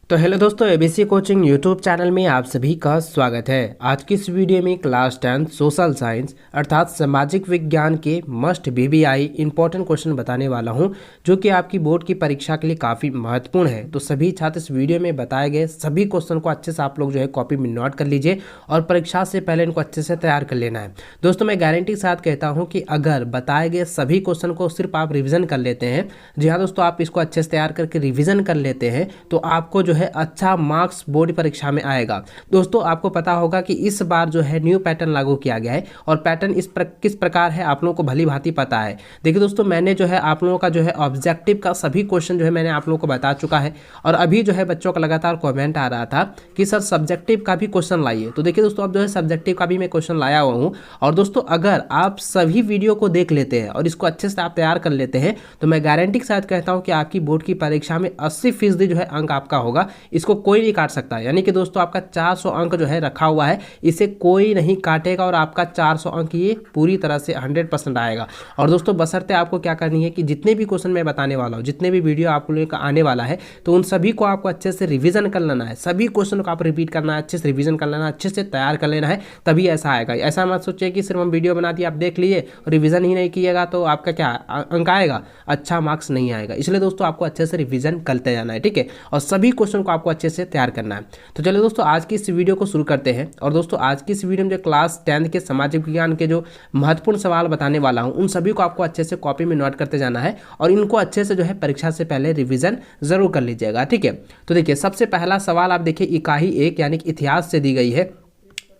तो हेलो दोस्तों, ABC coaching YouTube channel में आप सभी का स्वागत है। आज की इस वीडियो में क्लास 10 सोशल साइंस अर्थात सामाजिक विज्ञान के मस्ट वीवीआई इंपॉर्टेंट क्वेश्चन बताने वाला हूं, जो कि आपकी बोर्ड की परीक्षा के लिए काफ़ी महत्वपूर्ण है। तो सभी छात्र इस वीडियो में बताए गए सभी क्वेश्चन को अच्छे से आप लोग कॉपी में नोट कर लीजिए और परीक्षा से पहले इनको अच्छे से तैयार कर लेना है। दोस्तों, मैं गारंटी के साथ कहता हूँ कि अगर बताए गए सभी क्वेश्चन को सिर्फ आप रिविजन कर लेते हैं, जी हाँ दोस्तों, आप इसको अच्छे से तैयार करके रिविजन कर लेते हैं तो आपको है अच्छा मार्क्स बोर्ड परीक्षा में आएगा। दोस्तों, आपको पता होगा कि इस बार न्यू पैटर्न लागू किया गया है और पैटर्न किस प्रकार है आप लोगों को भली भांति पता है। देखिए दोस्तों, मैंने आप लोगों का ऑब्जेक्टिव का सभी क्वेश्चन मैंने आप लोगों को बता चुका है और अभी बच्चों का लगातार कमेंट आ रहा था कि सर सब्जेक्टिव का भी क्वेश्चन लाइए। तो देखिए दोस्तों, अब सब्जेक्टिव का भी मैं क्वेश्चन लाया हुआ हूँ और दोस्तों अगर आप सभी वीडियो को देख लेते हैं और इसको अच्छे से आप तैयार कर लेते हैं तो मैं गारंटी के साथ कहता हूँ कि आपकी बोर्ड की परीक्षा में 80% अंक आपका होगा। इसको कोई नहीं काट सकता। यानी कि दोस्तों आपका 400 अंक रखा हुआ है, इसे कोई नहीं काटेगा और आपका 400 अंक ये पूरी तरह से 100% आएगा। और दोस्तों बशर्ते आपको क्या करनी है कि जितने भी क्वेश्चन मैं बताने वाला हूँ, जितने भी वीडियो आप लोगों का आने वाला है, तो उन सभी को आपको अच्छे से रिवीजन कर लेना है। सभी क्वेश्चन को आप रिपीट करना है, अच्छे से रिवीजन कर लेना है, अच्छे से तैयार कर लेना है, तभी ऐसा आएगा। ऐसा मत सोचिए कि सिर्फ हम वीडियो बना दिए आप देख लिए और रिवीजन ही नहीं किएगा तो आपका क्या अंक आएगा, अच्छा मार्क्स नहीं आएगा। इसलिए दोस्तों आपको अच्छे से रिवीजन करते जाना है, ठीक है, और सभी क्वेश्चन को आपको अच्छे से तैयार करना है। तो चलिए दोस्तों आज की इस वीडियो को शुरू करते हैं। और दोस्तों आज की इस वीडियो में क्लास 10 के सामाजिक विज्ञान के महत्वपूर्ण सवाल बताने वाला हूं, उन सभी को आपको अच्छे से कॉपी में नोट करते जाना है और इनको अच्छे से परीक्षा से पहले रिवीजन जरूर कर लीजिएगा, ठीक है। तो देखिए सबसे पहला सवाल आप देखिए इकाई 1 यानी कि इतिहास से दी गई है,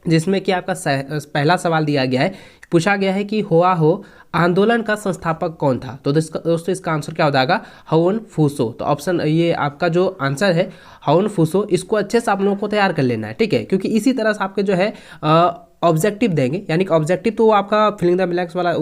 जिसमें कि आपका पहला सवाल दिया गया है, पूछा गया है कि होआ हो आंदोलन का संस्थापक कौन था। तो दोस्तों इसका आंसर क्या हो जाएगा, हाओन फूसो। तो ऑप्शन ये आपका जो आंसर है हाओन फूसो, इसको अच्छे से आप लोगों को तैयार कर लेना है, ठीक है, क्योंकि इसी तरह से आपके ऑब्जेक्टिव देंगे। यानी कि ऑब्जेक्टिव तो आपका फिलिंग द ब्लैंक्स वाला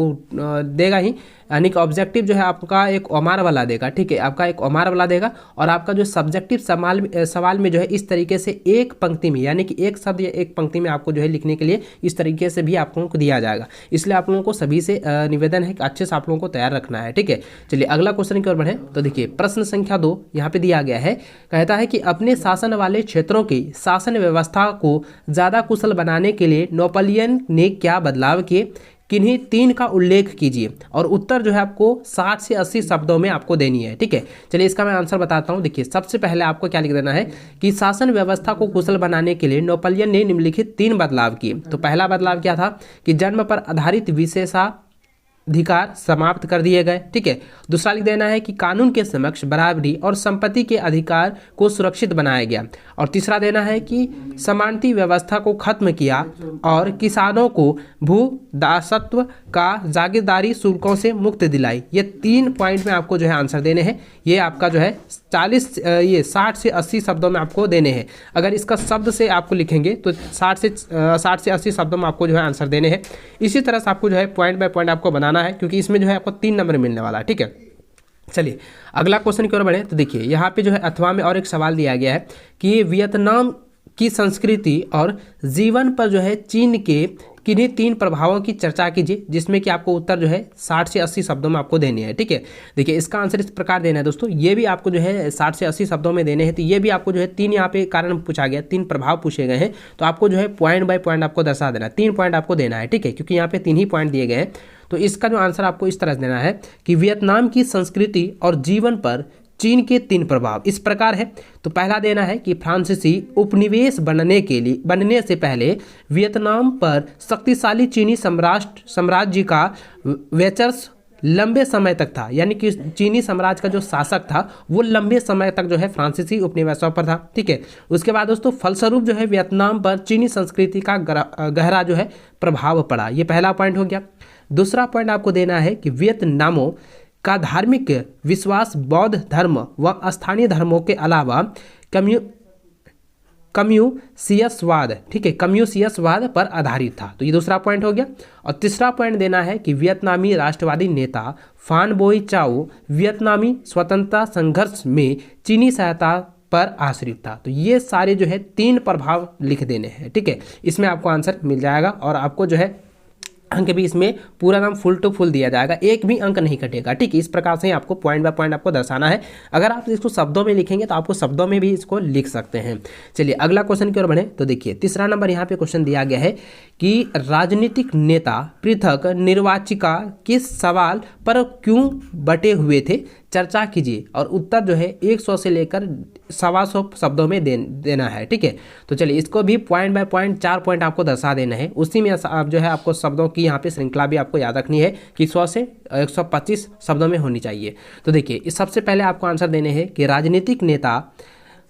देगा ही, यानी कि ऑब्जेक्टिव आपका एक ओमार वाला देगा, ठीक है, आपका एक ओमार वाला देगा। और आपका सब्जेक्टिव सवाल में इस तरीके से एक पंक्ति में, यानी कि एक शब्द या एक पंक्ति में आपको लिखने के लिए इस तरीके से भी आप लोगों को दिया जाएगा। इसलिए आप लोगों को सभी से निवेदन है कि अच्छे से आप लोगों को तैयार रखना है, ठीक है। चलिए अगला क्वेश्चन की ओर बढ़े। तो देखिए प्रश्न संख्या 2 यहाँ पे दिया गया है, कहता है कि अपने शासन वाले क्षेत्रों की शासन व्यवस्था को ज़्यादा कुशल बनाने के लिए नेपोलियन ने क्या बदलाव किए, किन्हीं 3 का उल्लेख कीजिए। और उत्तर आपको 60 से 80 शब्दों में आपको देनी है, ठीक है। चलिए इसका मैं आंसर बताता हूँ। देखिए सबसे पहले आपको क्या लिख देना है कि शासन व्यवस्था को कुशल बनाने के लिए नेपोलियन ने निम्नलिखित 3 बदलाव किए। तो पहला बदलाव क्या था कि जन्म पर आधारित विशेषाधिकार समाप्त कर दिए गए, ठीक है। दूसरा लिख देना है कि कानून के समक्ष बराबरी और संपत्ति के अधिकार को सुरक्षित बनाया गया। और तीसरा देना है कि समानती व्यवस्था को खत्म किया और किसानों को भू दासत्व का जागीरदारी शुल्कों से मुक्त दिलाई। ये 3 पॉइंट में आपको आंसर देने हैं। ये आपका 60 से 80 शब्दों में आपको देने हैं। अगर इसका शब्द से आपको लिखेंगे तो 60 से 80 शब्दों में आपको आंसर देने हैं। इसी तरह से आपको पॉइंट बाय पॉइंट आपको बनाना है, क्योंकि इसमें आपको 3 नंबर मिलने वाला है, ठीक है। चलिए अगला क्वेश्चन की ओर बढ़े। तो देखिए यहाँ पे अथवा में और एक सवाल दिया गया है कि वियतनाम की संस्कृति और जीवन पर चीन के किन्हीं 3 प्रभावों की चर्चा कीजिए, जिसमें कि आपको उत्तर 60 से 80 शब्दों में आपको देने हैं, ठीक है। देखिए इसका आंसर इस प्रकार देना है दोस्तों, ये भी आपको 60 से 80 शब्दों में देने हैं। तो ये भी आपको 3 यहाँ पे कारण पूछा गया, 3 प्रभाव पूछे गए हैं, तो आपको पॉइंट बाय पॉइंट आपको दर्शा देना है। 3 पॉइंट आपको देना है, ठीक है, क्योंकि यहाँ पे 3 ही पॉइंट दिए गए हैं। तो इसका आंसर आपको इस तरह से देना है कि वियतनाम की संस्कृति और जीवन पर चीन के 3 प्रभाव इस प्रकार है। तो पहला देना है कि फ्रांसीसी उपनिवेश बनने से पहले वियतनाम पर शक्तिशाली चीनी साम्राज्य का वर्चस्व लंबे समय तक था। यानी कि चीनी साम्राज्य का जो शासक था वो लंबे समय तक फ्रांसीसी उपनिवेशों पर था, ठीक है। उसके बाद दोस्तों फलस्वरूप वियतनाम पर चीनी संस्कृति का गहरा प्रभाव पड़ा। ये पहला पॉइंट हो गया। दूसरा पॉइंट आपको देना है कि वियतनामों का धार्मिक विश्वास बौद्ध धर्म व स्थानीय धर्मों के अलावा कम्युनिस्टवाद, ठीक है, कम्युनिस्टवाद पर आधारित था। तो ये दूसरा पॉइंट हो गया। और तीसरा पॉइंट देना है कि वियतनामी राष्ट्रवादी नेता फान बोई चाओ वियतनामी स्वतंत्रता संघर्ष में चीनी सहायता पर आश्रित था। तो ये सारे 3 प्रभाव लिख देने हैं, ठीक है। इसमें आपको आंसर मिल जाएगा और आपको अंक भी इसमें पूरा नाम फुल टू फुल दिया जाएगा, एक भी अंक नहीं कटेगा। ठीक है, इस प्रकार से आपको पॉइंट बाय पॉइंट आपको दर्शाना है। अगर आप इसको शब्दों में लिखेंगे तो आपको शब्दों में भी इसको लिख सकते हैं। चलिए अगला क्वेश्चन की ओर बढ़े तो देखिए तीसरा नंबर यहाँ पे क्वेश्चन दिया गया है कि राजनीतिक नेता पृथक निर्वाचिका के सवाल पर क्यों बटे हुए थे, चर्चा कीजिए। और उत्तर जो है 100 से लेकर 125 शब्दों में देना है। ठीक है, तो चलिए इसको भी पॉइंट बाय पॉइंट 4 पॉइंट आपको दर्शा देना है। उसी में आप जो है आपको शब्दों की यहाँ पे श्रृंखला भी आपको याद रखनी है कि 100 से 125 शब्दों में होनी चाहिए। तो देखिए इस सबसे पहले आपको आंसर देने हैं कि राजनीतिक नेता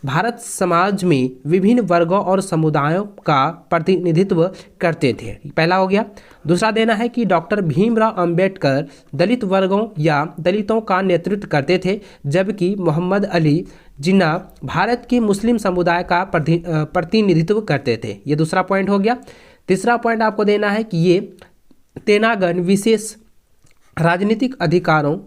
भारत समाज में विभिन्न वर्गों और समुदायों का प्रतिनिधित्व करते थे, पहला हो गया। दूसरा देना है कि डॉक्टर भीमराव अंबेडकर दलित वर्गों या दलितों का नेतृत्व करते थे, जबकि मोहम्मद अली जिन्ना भारत के मुस्लिम समुदाय का प्रतिनिधित्व करते थे। ये दूसरा पॉइंट हो गया। तीसरा पॉइंट आपको देना है कि ये तेनागन विशेष राजनीतिक अधिकारों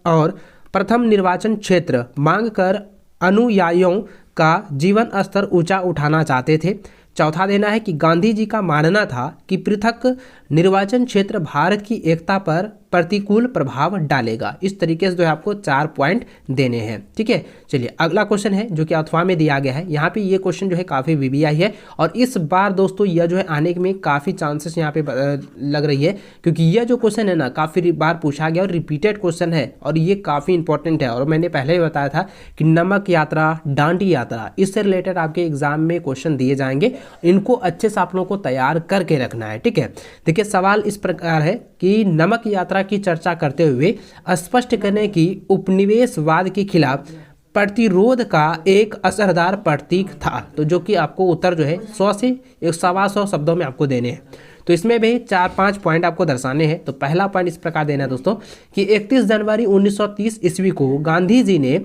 और प्रथम निर्वाचन क्षेत्र मांग कर अनुयायियों का जीवन स्तर ऊंचा उठाना चाहते थे। चौथा देना है कि गांधी जी का मानना था कि पृथक निर्वाचन क्षेत्र भारत की एकता पर प्रतिकूल प्रभाव डालेगा। इस तरीके से जो है आपको 4 पॉइंट देने हैं। ठीक है, चलिए अगला क्वेश्चन है जो कि अथवा में दिया गया है। यहाँ पे ये क्वेश्चन जो है काफ़ी वीवीआई है और इस बार दोस्तों यह जो है आने में काफ़ी चांसेस यहाँ पे लग रही है, क्योंकि यह जो क्वेश्चन है ना काफ़ी बार पूछा गया और रिपीटेड क्वेश्चन है और ये काफ़ी इंपॉर्टेंट है। और मैंने पहले ही बताया था कि नमक यात्रा, डांडी यात्रा, इससे रिलेटेड आपके एग्जाम में क्वेश्चन दिए जाएंगे, इनको अच्छे से आप लोगों को तैयार करके रखना है। ठीक है, देखिए सवाल इस प्रकार है कि नमक यात्रा की चर्चा करते हुए स्पष्ट करने की उपनिवेशवाद के खिलाफ प्रतिरोध का एक असरदार प्रतीक था। तो जो कि आपको उत्तर जो है 100 से 125 शब्दों में आपको देने हैं। तो इसमें भी 4-5 पॉइंट आपको दर्शाने हैं। तो पहला पॉइंट इस प्रकार देना है दोस्तों कि 31 जनवरी 1930 ईस्वी को गांधी जी ने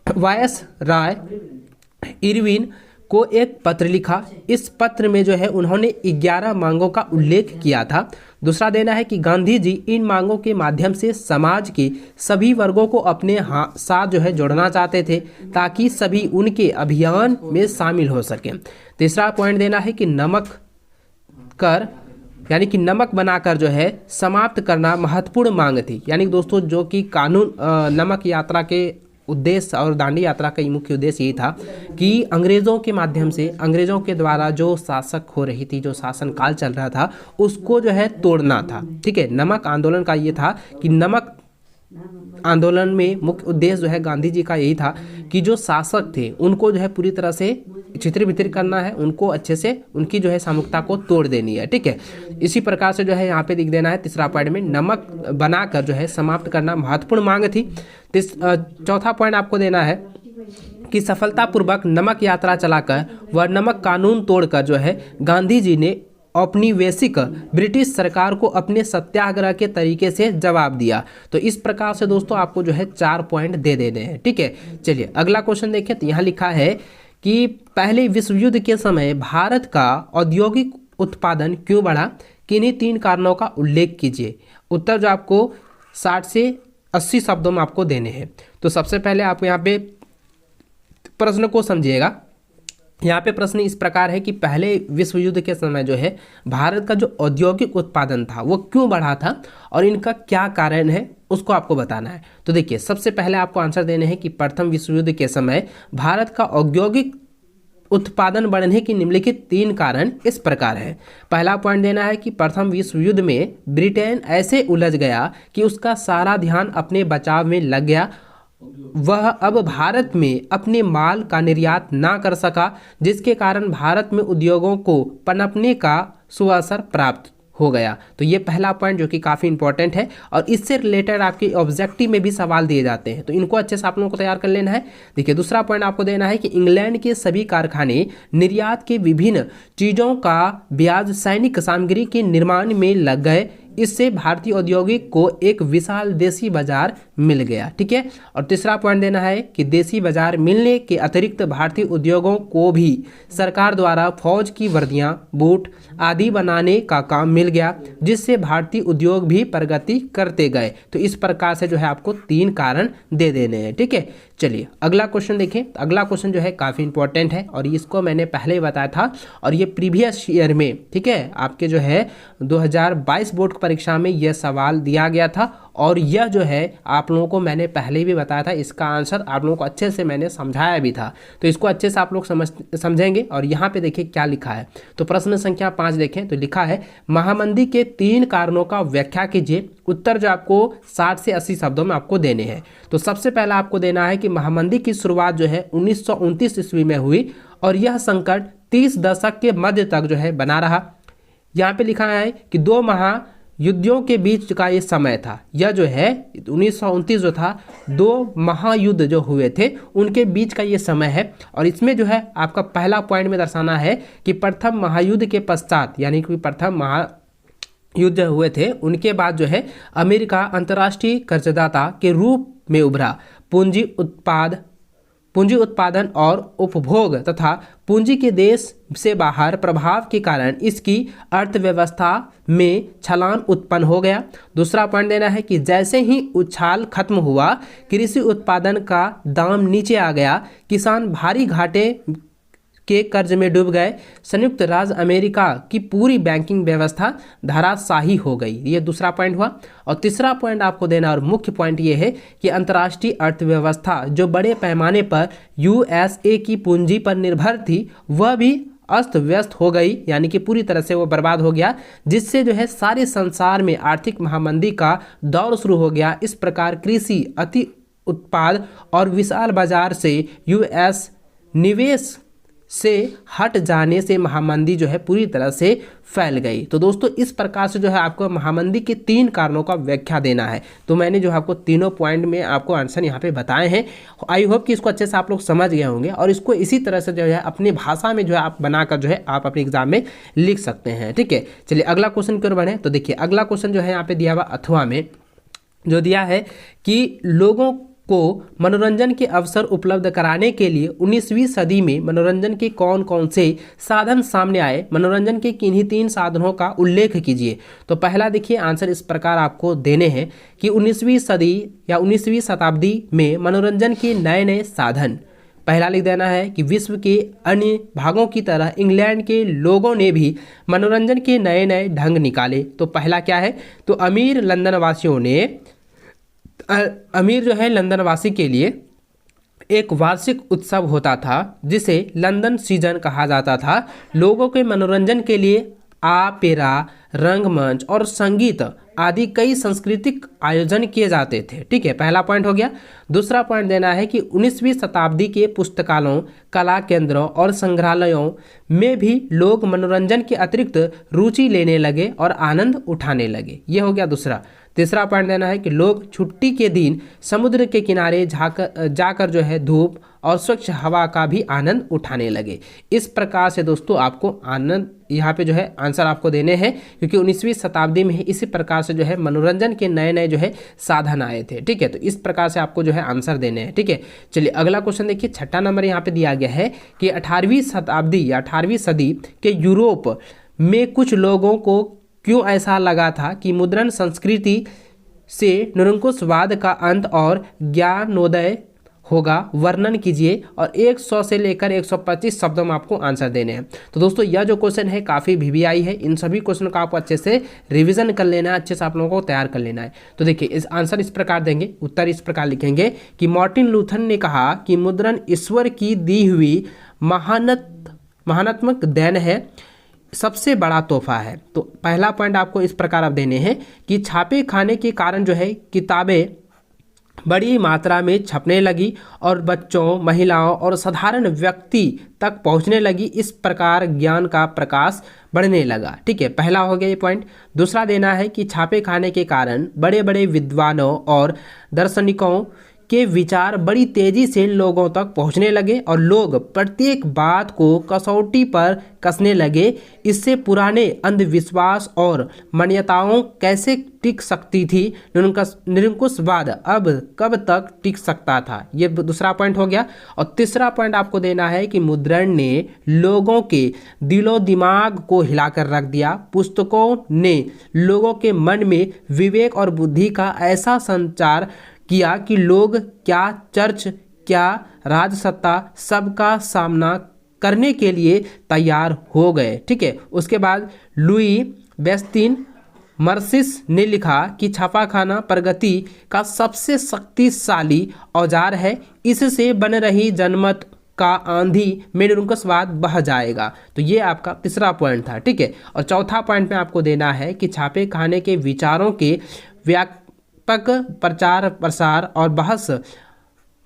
वायस राय इरविन को एक पत्र लिखा। इस पत्र में जो है उन्होंने 11 मांगों का उल्लेख किया था। दूसरा देना है कि गांधी जी इन मांगों के माध्यम से समाज के सभी वर्गों को अपने साथ जो है जोड़ना चाहते थे ताकि सभी उनके अभियान में शामिल हो सकें। तीसरा पॉइंट देना है कि नमक बनाकर जो है समाप्त करना महत्वपूर्ण मांग थी। यानी दोस्तों जो कि कानून नमक यात्रा के उद्देश्य और दांडी यात्रा का मुख्य उद्देश्य यही था कि अंग्रेज़ों के माध्यम से, अंग्रेज़ों के द्वारा जो शासक हो रही थी, जो शासन काल चल रहा था, उसको जो है तोड़ना था। ठीक है, नमक आंदोलन का ये था कि नमक आंदोलन में मुख्य उद्देश्य जो है गांधी जी का यही था कि जो शासक थे उनको जो है पूरी तरह से छितर बितर करना है, उनको अच्छे से उनकी जो है सामूहिकता को तोड़ देनी है। ठीक है, इसी प्रकार से जो है यहाँ पे लिख देना है तीसरा पॉइंट में नमक बनाकर जो है समाप्त करना महत्वपूर्ण मांग थी। चौथा पॉइंट आपको देना है कि सफलतापूर्वक नमक यात्रा चलाकर वह नमक कानून तोड़कर जो है गांधी जी ने औपनिवेशिक ब्रिटिश सरकार को अपने सत्याग्रह के तरीके से जवाब दिया। तो इस प्रकार से दोस्तों आपको जो है 4 पॉइंट दे देने हैं। ठीक है, चलिए अगला क्वेश्चन देखिए। तो यहाँ लिखा है कि पहले विश्व युद्ध के समय भारत का औद्योगिक उत्पादन क्यों बढ़ा, किन्हीं 3 कारणों का उल्लेख कीजिए। उत्तर जो आपको 60 से 80 शब्दों में आपको देने हैं। तो सबसे पहले आप यहाँ पे प्रश्न को समझिएगा। यहाँ पे प्रश्न इस प्रकार है कि पहले विश्व युद्ध के समय जो है भारत का जो औद्योगिक उत्पादन था वो क्यों बढ़ा था और इनका क्या कारण है उसको आपको बताना है। तो देखिए सबसे पहले आपको आंसर देने हैं कि प्रथम विश्व युद्ध के समय भारत का औद्योगिक उत्पादन बढ़ने की निम्नलिखित 3 कारण इस प्रकार है। पहला पॉइंट देना है कि प्रथम विश्व युद्ध में ब्रिटेन ऐसे उलझ गया कि उसका सारा ध्यान अपने बचाव में लग गया। वह अब भारत में अपने माल का निर्यात ना कर सका, जिसके कारण भारत में उद्योगों को पनपने का सुअवसर प्राप्त हो गया। तो ये पहला पॉइंट जो कि काफ़ी इंपॉर्टेंट है और इससे रिलेटेड आपके ऑब्जेक्टिव में भी सवाल दिए जाते हैं, तो इनको अच्छे से आप लोगों को तैयार कर लेना है। देखिए दूसरा पॉइंट आपको देना है कि इंग्लैंड के सभी कारखाने निर्यात के विभिन्न चीज़ों का ब्याज सैनिक सामग्री के निर्माण में लग गए। इससे भारतीय औद्योगिक को एक विशाल देसी बाजार मिल गया। ठीक है, और तीसरा पॉइंट देना है कि देसी बाजार मिलने के अतिरिक्त भारतीय उद्योगों को भी सरकार द्वारा फौज की वर्दियां, बूट आदि बनाने का काम मिल गया, जिससे भारतीय उद्योग भी प्रगति करते गए। तो इस प्रकार से जो है आपको 3 कारण दे देने हैं। ठीक है, चलिए अगला क्वेश्चन देखें। अगला क्वेश्चन जो है काफ़ी इंपॉर्टेंट है और इसको मैंने पहले ही बताया था और ये प्रीवियस ईयर में, ठीक है, आपके जो है 2022 बोर्ड परीक्षा में यह सवाल दिया गया था और यह जो है आप लोगों को मैंने पहले भी बताया था, इसका आंसर आप लोगों को अच्छे से मैंने समझाया भी था। तो इसको अच्छे से आप लोग समझेंगे। और यहाँ पे देखिए क्या लिखा है। तो प्रश्न संख्या 5 देखें तो लिखा है महामंदी के 3 कारणों का व्याख्या कीजिए। उत्तर जो आपको 60 से 80 शब्दों में आपको देने हैं। तो सबसे पहला आपको देना है कि महामंदी की शुरुआत जो है 1929 ईस्वी में हुई और यह संकट 30 दशक के मध्य तक जो है बना रहा। यहाँ पे लिखा है कि 2 महायुद्धों के बीच का ये समय था। यह जो है 1929 जो था, 2 महायुद्ध जो हुए थे उनके बीच का ये समय है। और इसमें जो है आपका पहला पॉइंट में दर्शाना है कि प्रथम महायुद्ध के पश्चात, यानी कि प्रथम महायुद्ध हुए थे उनके बाद जो है अमेरिका अंतर्राष्ट्रीय कर्जदाता के रूप में उभरा। पूंजी उत्पादन और उपभोग तथा पूंजी के देश से बाहर प्रभाव के कारण इसकी अर्थव्यवस्था में छलांग उत्पन्न हो गया। दूसरा पॉइंट देना है कि जैसे ही उछाल खत्म हुआ, कृषि उत्पादन का दाम नीचे आ गया, किसान भारी घाटे के कर्ज में डूब गए, संयुक्त राज्य अमेरिका की पूरी बैंकिंग व्यवस्था धराशायी हो गई। ये दूसरा पॉइंट हुआ। और तीसरा पॉइंट आपको देना और मुख्य पॉइंट ये है कि अंतर्राष्ट्रीय अर्थव्यवस्था जो बड़े पैमाने पर यूएसए की पूंजी पर निर्भर थी वह भी अस्त व्यस्त हो गई, यानी कि पूरी तरह से वो बर्बाद हो गया, जिससे जो है सारे संसार में आर्थिक महामंदी का दौर शुरू हो गया। इस प्रकार कृषि, अति उत्पाद और विशाल बाजार से यूएस निवेश से हट जाने से महामंदी जो है पूरी तरह से फैल गई। तो दोस्तों इस प्रकार से जो है आपको महामंदी के 3 कारणों का व्याख्या देना है। तो मैंने जो आपको तीनों पॉइंट में आपको आंसर यहाँ पे बताए हैं। आई होप कि इसको अच्छे से आप लोग समझ गए होंगे और इसको इसी तरह से जो है अपनी भाषा में जो है आप बनाकर जो है आप अपने एग्जाम में लिख सकते हैं। ठीक है, चलिए अगला क्वेश्चन की ओर बढ़े। तो देखिए अगला क्वेश्चन जो है यहाँ पे दिया हुआ अथवा में जो दिया है कि लोगों को मनोरंजन के अवसर उपलब्ध कराने के लिए 19वीं सदी में मनोरंजन के कौन कौन से साधन सामने आए, मनोरंजन के किन्हीं 3 साधनों का उल्लेख कीजिए। तो पहला देखिए आंसर इस प्रकार आपको देने हैं कि 19वीं सदी या 19वीं शताब्दी में मनोरंजन के नए नए साधन। पहला लिख देना है कि विश्व के अन्य भागों की तरह इंग्लैंड के लोगों ने भी मनोरंजन के नए नए ढंग निकाले। तो पहला क्या है, तो अमीर जो है लंदन वासी के लिए एक वार्षिक उत्सव होता था जिसे लंदन सीजन कहा जाता था। लोगों के मनोरंजन के लिए आपेरा, रंगमंच और संगीत आदि कई सांस्कृतिक आयोजन किए जाते थे। ठीक है, पहला पॉइंट हो गया। दूसरा पॉइंट देना है कि 19वीं शताब्दी के पुस्तकालयों, कला केंद्रों और संग्रहालयों में भी लोग मनोरंजन के अतिरिक्त रुचि लेने लगे और आनंद उठाने लगे। ये हो गया दूसरा। तीसरा पॉइंट देना है कि लोग छुट्टी के दिन समुद्र के किनारे जाकर जो है धूप और स्वच्छ हवा का भी आनंद उठाने लगे। इस प्रकार से दोस्तों आपको आनंद यहाँ पे जो है आंसर आपको देने हैं, क्योंकि 19वीं शताब्दी में ही इसी प्रकार से जो है मनोरंजन के नए नए जो है साधन आए थे। ठीक है, तो इस प्रकार से आपको जो है आंसर देने हैं। ठीक है, चलिए अगला क्वेश्चन देखिए। 6ठा नंबर यहाँ पे दिया गया है कि 18वीं शताब्दी या 18वीं सदी के यूरोप में कुछ लोगों को क्यों ऐसा लगा था कि मुद्रण संस्कृति से निरंकुशवाद का अंत और ज्ञानोदय होगा, वर्णन कीजिए। और 100 से लेकर 125 शब्दों में आपको आंसर देने हैं। तो दोस्तों यह जो क्वेश्चन है काफ़ी VVI है। इन सभी क्वेश्चन का आपको अच्छे से रिवीजन कर लेना है, अच्छे से आप लोगों को तैयार कर लेना है। तो देखिए इस आंसर इस प्रकार देंगे, उत्तर इस प्रकार लिखेंगे कि मार्टिन लूथर ने कहा कि मुद्रण ईश्वर की दी हुई महानात्मक देन है, सबसे बड़ा तोहफा है। तो पहला पॉइंट आपको इस प्रकार आप देने हैं कि छापे खाने के कारण जो है किताबें बड़ी मात्रा में छपने लगी और बच्चों, महिलाओं और साधारण व्यक्ति तक पहुंचने लगी। इस प्रकार ज्ञान का प्रकाश बढ़ने लगा। ठीक है, पहला हो गया ये पॉइंट। दूसरा देना है कि छापे खाने के कारण बड़े बड़े विद्वानों और दार्शनिकों के विचार बड़ी तेजी से लोगों तक पहुंचने लगे और लोग प्रत्येक बात को कसौटी पर कसने लगे। इससे पुराने अंधविश्वास और मान्यताओं कैसे टिक सकती थी, निरंकुशवाद अब कब तक टिक सकता था। ये दूसरा पॉइंट हो गया। और तीसरा पॉइंट आपको देना है कि मुद्रण ने लोगों के दिलो दिमाग को हिलाकर रख दिया। पुस्तकों ने लोगों के मन में विवेक और बुद्धि का ऐसा संचार किया कि लोग क्या चर्च क्या राजसत्ता सबका सामना करने के लिए तैयार हो गए। ठीक है, उसके बाद लुई बेस्तिन मर्सिस ने लिखा कि छापाखाना प्रगति का सबसे शक्तिशाली औजार है, इससे बन रही जनमत का आंधी में निरंकुशवाद बह जाएगा। तो ये आपका तीसरा पॉइंट था। ठीक है, और चौथा पॉइंट में आपको देना है कि छापे खाने के विचारों के व्यापक प्रचार प्रसार और बहस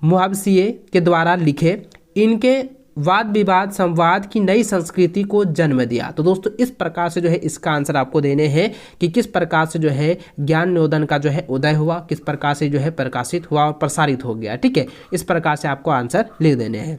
मुहावसिए के द्वारा लिखे इनके वाद विवाद संवाद की नई संस्कृति को जन्म दिया। तो दोस्तों इस प्रकार से जो है इसका आंसर आपको देने हैं कि किस प्रकार से जो है ज्ञान नवोदन का जो है उदय हुआ, किस प्रकार से जो है प्रकाशित हुआ और प्रसारित हो गया। ठीक है, इस प्रकार से आपको आंसर लिख देने हैं।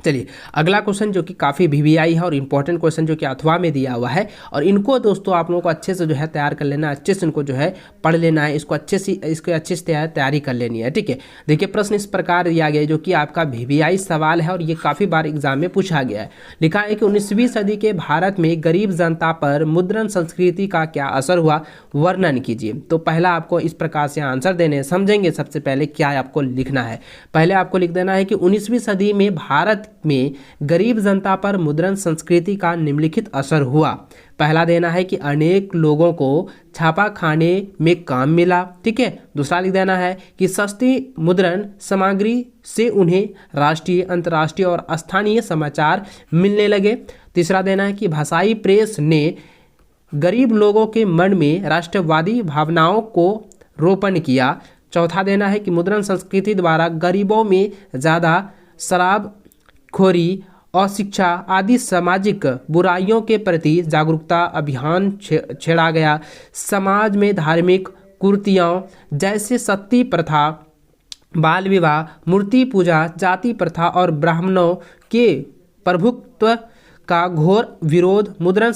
चलिए अगला क्वेश्चन जो कि काफ़ी वीवीआई है और इम्पोर्टेंट क्वेश्चन जो कि अथवा में दिया हुआ है, और इनको दोस्तों आप लोगों को अच्छे से जो है तैयार कर लेना, अच्छे से इनको जो है पढ़ लेना है, इसको अच्छे से तैयारी कर लेनी है। ठीक है, देखिए प्रश्न इस प्रकार दिया गया है जो कि आपका वीवीआई सवाल है और ये काफ़ी बार एग्जाम में पूछा गया है। लिखा है कि 19वीं सदी के भारत में गरीब जनता पर मुद्रण संस्कृति का क्या असर हुआ, वर्णन कीजिए। तो पहला आपको इस प्रकार से आंसर देने समझेंगे। सबसे पहले क्या आपको लिखना है, पहले आपको लिख देना है कि 19वीं सदी में भारत में गरीब जनता पर मुद्रण संस्कृति का निम्नलिखित असर हुआ। पहला देना है कि अनेक लोगों को छापा खाने में काम मिला। ठीक है, दूसरा लिख देना है कि सस्ती मुद्रण सामग्री से उन्हें राष्ट्रीय अंतर्राष्ट्रीय और स्थानीय समाचार मिलने लगे। तीसरा देना है कि भाषाई प्रेस ने गरीब लोगों के मन में राष्ट्रवादी भावनाओं को रोपण किया। चौथा देना है कि मुद्रण संस्कृति द्वारा गरीबों में ज़्यादा शराब खोरी और शिक्षा आदि सामाजिक बुराइयों के प्रति जागरूकता अभियान छेड़ा गया। समाज में धार्मिक कुरीतियों जैसे सती प्रथा, बाल विवाह, मूर्ति पूजा, जाति प्रथा और ब्राह्मणों के प्रभुत्व का घोर विरोध मुद्रण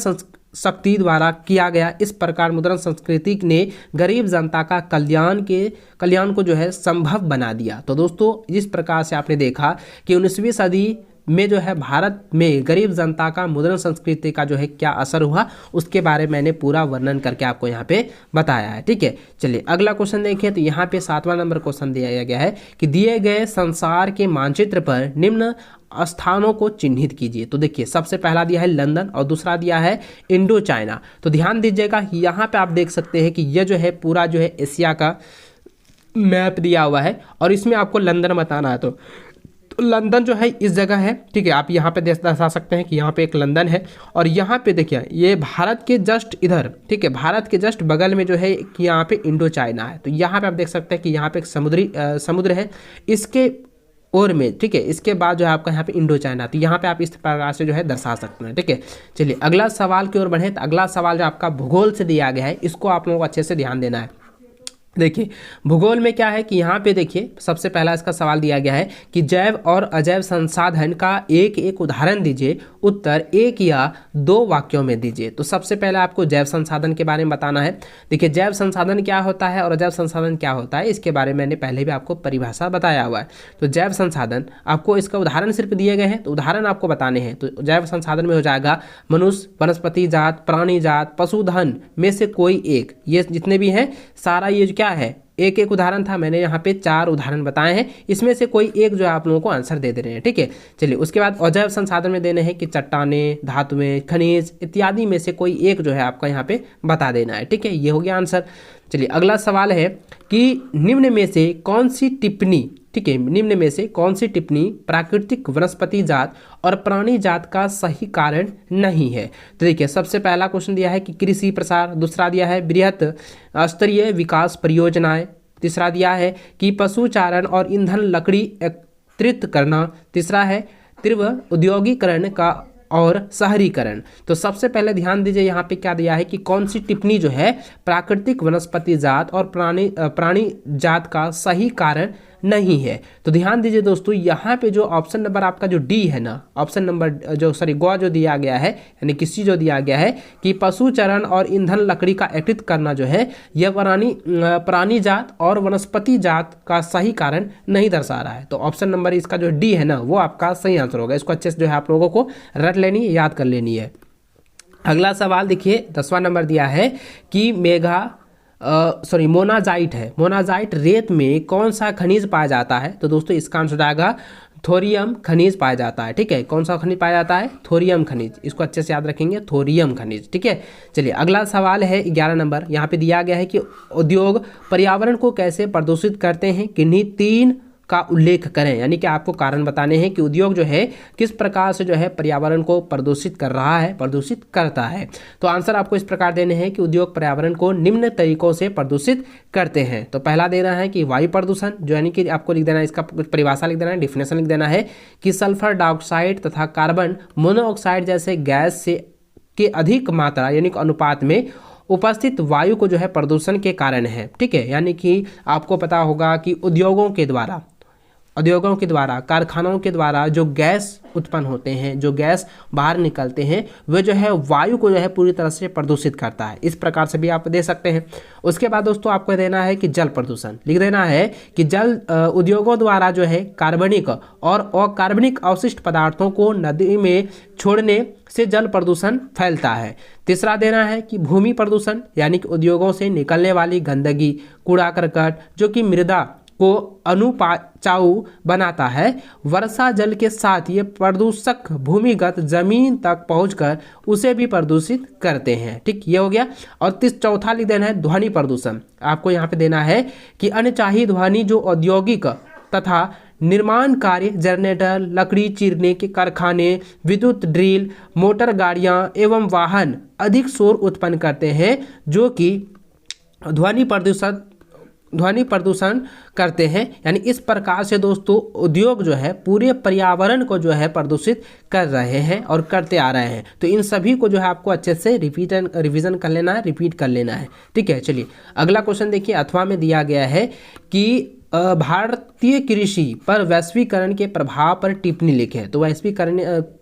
शक्ति द्वारा किया गया। इस प्रकार मुद्रण संस्कृति ने गरीब जनता का कल्याण को जो है संभव बना दिया। तो दोस्तों इस प्रकार से आपने देखा कि 19वीं सदी में जो है भारत में गरीब जनता का मुद्रण संस्कृति का जो है क्या असर हुआ, उसके बारे में मैंने पूरा वर्णन करके आपको यहाँ पे बताया है। ठीक है, चलिए अगला क्वेश्चन देखिए। तो यहाँ पे 7वां नंबर क्वेश्चन दिया गया है कि दिए गए संसार के मानचित्र पर निम्न स्थानों को चिन्हित कीजिए। तो देखिए सबसे पहला दिया है लंदन और दूसरा दिया है इंडो चाइना। तो ध्यान दीजिएगा यहाँ पे आप देख सकते हैं कि यह जो है पूरा जो है एशिया का मैप दिया हुआ है और इसमें आपको लंदन बताना है। तो लंदन जो है इस जगह है। ठीक है, आप यहाँ पे दर्शा सकते हैं कि यहाँ पे एक लंदन है और यहाँ पे देखिए ये भारत के जस्ट इधर, ठीक है, भारत के जस्ट बगल में जो है कि यहाँ पे इंडो चाइना है। तो यहाँ पे आप देख सकते हैं कि यहाँ पे एक समुद्र है इसके और में। ठीक है, इसके बाद जो है आपका यहाँ पे इंडो चाइना। तो यहाँ पे आप इस प्रकार से जो है दर्शा सकते हैं। ठीक है, चलिए अगला सवाल की ओर बढ़े। तो अगला सवाल जो आपका भूगोल से दिया गया है, इसको आप लोगों को अच्छे से ध्यान देना है। देखिए भूगोल में क्या है कि यहाँ पे देखिए सबसे पहला इसका सवाल दिया गया है कि जैव और अजैव संसाधन का एक एक उदाहरण दीजिए, उत्तर एक या दो वाक्यों में दीजिए। तो सबसे पहले आपको जैव संसाधन के बारे में बताना है। देखिए जैव संसाधन क्या होता है और अजैव संसाधन क्या होता है, इसके बारे में मैंने पहले भी आपको परिभाषा बताया हुआ है। तो जैव संसाधन आपको इसका उदाहरण सिर्फ दिए गए हैं, तो उदाहरण आपको बताने हैं। तो जैव संसाधन में हो जाएगा मनुष्य, वनस्पति जात, प्राणी जात, पशुधन में से कोई एक, ये जितने भी हैं सारा ये क्या है एक एक उदाहरण था। मैंने यहाँ पे 4 उदाहरण बताए हैं, इसमें से कोई एक जो है आप लोगों को आंसर दे रहे हैं। ठीक है, चलिए उसके बाद अजैव संसाधन में देने हैं कि चट्टानें, धातुएं, खनिज इत्यादि में से कोई एक जो है आपका यहाँ पे बता देना है। ठीक है, ये हो गया आंसर। चलिए अगला सवाल है कि निम्न में से कौन सी टिप्पणी, ठीक है, निम्न में से कौन सी टिप्पणी प्राकृतिक वनस्पति जात और प्राणी जात का सही कारण नहीं है। तो देखिए सबसे पहला क्वेश्चन दिया है कि कृषि प्रसार, दूसरा दिया है बृहत स्तरीय विकास परियोजनाएं, तीसरा दिया है कि पशुचारण और ईंधन लकड़ी एकत्रित करना, तीसरा है तीव्र औद्योगिकरण का और शहरीकरण। तो सबसे पहले ध्यान दीजिए यहाँ पे क्या दिया है कि कौन सी टिप्पणी जो है प्राकृतिक वनस्पति जात और प्राणी जात का सही कारण नहीं है। तो ध्यान दीजिए दोस्तों, यहाँ पे जो ऑप्शन नंबर आपका जो डी है ना, ऑप्शन नंबर जो ग जो दिया गया है, यानी कि सी जो दिया गया है कि पशु चरण और ईंधन लकड़ी का एकत्रित करना जो है यह प्राणी जात और वनस्पति जात का सही कारण नहीं दर्शा रहा है। तो ऑप्शन नंबर इसका जो डी है ना वो आपका सही आंसर होगा। इसको अच्छे से जो है आप लोगों को रट लेनी है, याद कर लेनी है। अगला सवाल देखिए, 10वां नंबर दिया है कि मोनाजाइट है। मोनाजाइट रेत में कौन सा खनिज पाया जाता है? तो दोस्तों इसका आंसर आएगा थोरियम खनिज पाया जाता है। ठीक है, कौन सा खनिज पाया जाता है? थोरियम खनिज। इसको अच्छे से याद रखेंगे, थोरियम खनिज। ठीक है, चलिए अगला सवाल है 11 नंबर। यहाँ पे दिया गया है कि उद्योग पर्यावरण को कैसे प्रदूषित करते हैं, किन्हीं 3 का उल्लेख करें। यानी कि आपको कारण बताने हैं कि उद्योग जो है किस प्रकार से जो है पर्यावरण को प्रदूषित कर रहा है, प्रदूषित करता है। तो आंसर आपको इस प्रकार देने हैं कि उद्योग पर्यावरण को निम्न तरीकों से प्रदूषित करते हैं। तो पहला देना है कि वायु प्रदूषण, जो यानी कि आपको लिख देना है, इसका कुछ परिभाषा लिख देना है, डिफिनेशन लिख देना है कि सल्फर डाइऑक्साइड तथा कार्बन मोनोऑक्साइड जैसे गैस से के अधिक मात्रा यानी कि अनुपात में उपस्थित वायु को जो है प्रदूषण के कारण है। ठीक है, यानी कि आपको पता होगा कि उद्योगों के द्वारा कारखानों के द्वारा जो गैस उत्पन्न होते हैं, जो गैस बाहर निकलते हैं, वे जो है वायु को जो है पूरी तरह से प्रदूषित करता है। इस प्रकार से भी आप दे सकते हैं। उसके बाद दोस्तों आपको देना है कि जल प्रदूषण लिख देना है कि जल उद्योगों द्वारा जो है कार्बनिक और अकार्बनिक अवशिष्ट पदार्थों को नदी में छोड़ने से जल प्रदूषण फैलता है। तीसरा देना है कि भूमि प्रदूषण, यानी कि उद्योगों से निकलने वाली गंदगी, कूड़ा करकट जो कि मृदा को अनुपजाऊ बनाता है, वर्षा जल के साथ ये प्रदूषक भूमिगत जमीन तक पहुंचकर उसे भी प्रदूषित करते हैं। ठीक, ये हो गया। और चौथा लिख देना है ध्वनि प्रदूषण। आपको यहाँ पे देना है कि अनचाही ध्वनि जो औद्योगिक तथा निर्माण कार्य, जनरेटर, लकड़ी चीरने के कारखाने, विद्युत ड्रिल, मोटर गाड़ियाँ एवं वाहन अधिक शोर उत्पन्न करते हैं, जो कि ध्वनि प्रदूषण करते हैं। यानी इस प्रकार से दोस्तों उद्योग जो है पूरे पर्यावरण को जो है प्रदूषित कर रहे हैं और करते आ रहे हैं। तो इन सभी को जो है आपको अच्छे से रिवीजन कर लेना है, रिपीट कर लेना है। ठीक है, चलिए अगला क्वेश्चन देखिए। अथवा में दिया गया है कि भारतीय कृषि पर वैश्वीकरण के प्रभाव पर टिप्पणी लिखें। तो वैश्वीकरण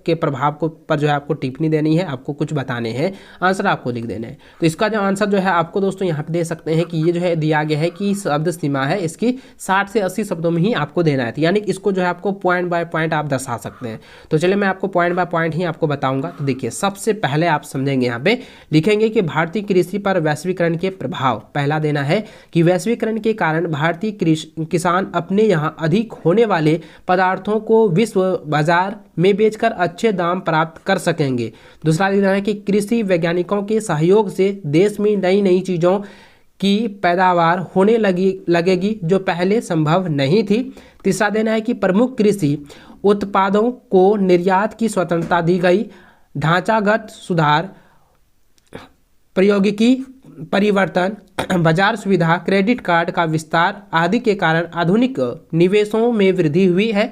के प्रभाव को पर जो है आपको टिप्पणी देनी है, आपको कुछ बताने हैं, आंसर आपको लिख देना है। तो इसका जो आंसर जो है आपको दोस्तों यहाँ पे दे सकते हैं कि ये जो है दिया गया है कि शब्द सीमा है इसकी 60 से 80 शब्दों में ही आपको देना है। यानी इसको जो है आपको पॉइंट बाय पॉइंट आप दर्शा सकते हैं। तो चलिए मैं आपको पॉइंट बाय पॉइंट ही आपको बताऊंगा। तो देखिए सबसे पहले आप समझेंगे, यहाँ पे लिखेंगे कि भारतीय कृषि पर वैश्वीकरण के प्रभाव। पहला देना है कि वैश्वीकरण के कारण भारतीय किसान अपने यहाँ अधिक होने वाले पदार्थों को विश्व बाजार में बेचकर अच्छे दाम प्राप्त कर सकेंगे। दूसरा देना है कि कृषि वैज्ञानिकों के सहयोग से देश में नई नई चीज़ों की पैदावार होने लगेगी जो पहले संभव नहीं थी। तीसरा देना है कि प्रमुख कृषि उत्पादों को निर्यात की स्वतंत्रता दी गई। ढांचागत सुधार, प्रौद्योगिकी परिवर्तन, बाजार सुविधा, क्रेडिट कार्ड का विस्तार आदि के कारण आधुनिक निवेशों में वृद्धि हुई है।